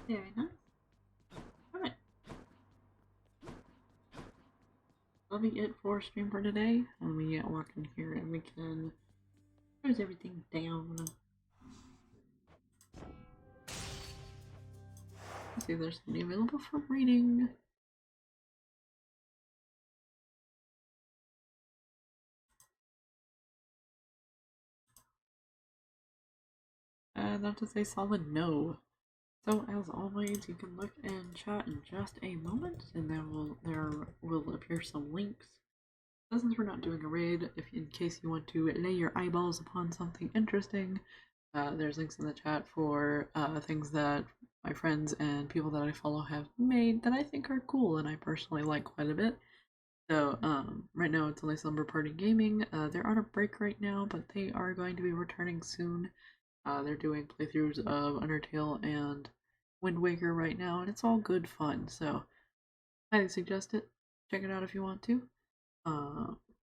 Very nice. Alright. that'll be it for stream for today. Let me walk in here and we can close everything down. Let's see if there's something available for reading. Not to say solid no. So as always, you can look and chat in just a moment, and then there will appear some links. Since we're not doing a raid, if in case you want to lay your eyeballs upon something interesting, there's links in the chat for things that my friends and people that I follow have made that I think are cool and I personally like quite a bit. So right now it's only Slumber Party Gaming. They're on a break right now, but they are going to be returning soon. They're doing playthroughs of Undertale and Wind Waker right now, and it's all good fun, so highly suggest it. Check it out if you want to.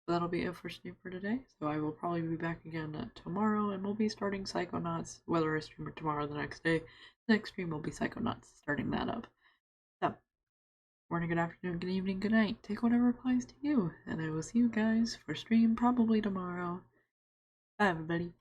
That'll be it for stream for today, so I will probably be back again tomorrow, and we'll be starting Psychonauts, whether I stream it tomorrow or the next day. The next stream will be Psychonauts, starting that up. So, morning, good afternoon, good evening, good night. Take whatever applies to you, and I will see you guys for stream probably tomorrow. Bye, everybody.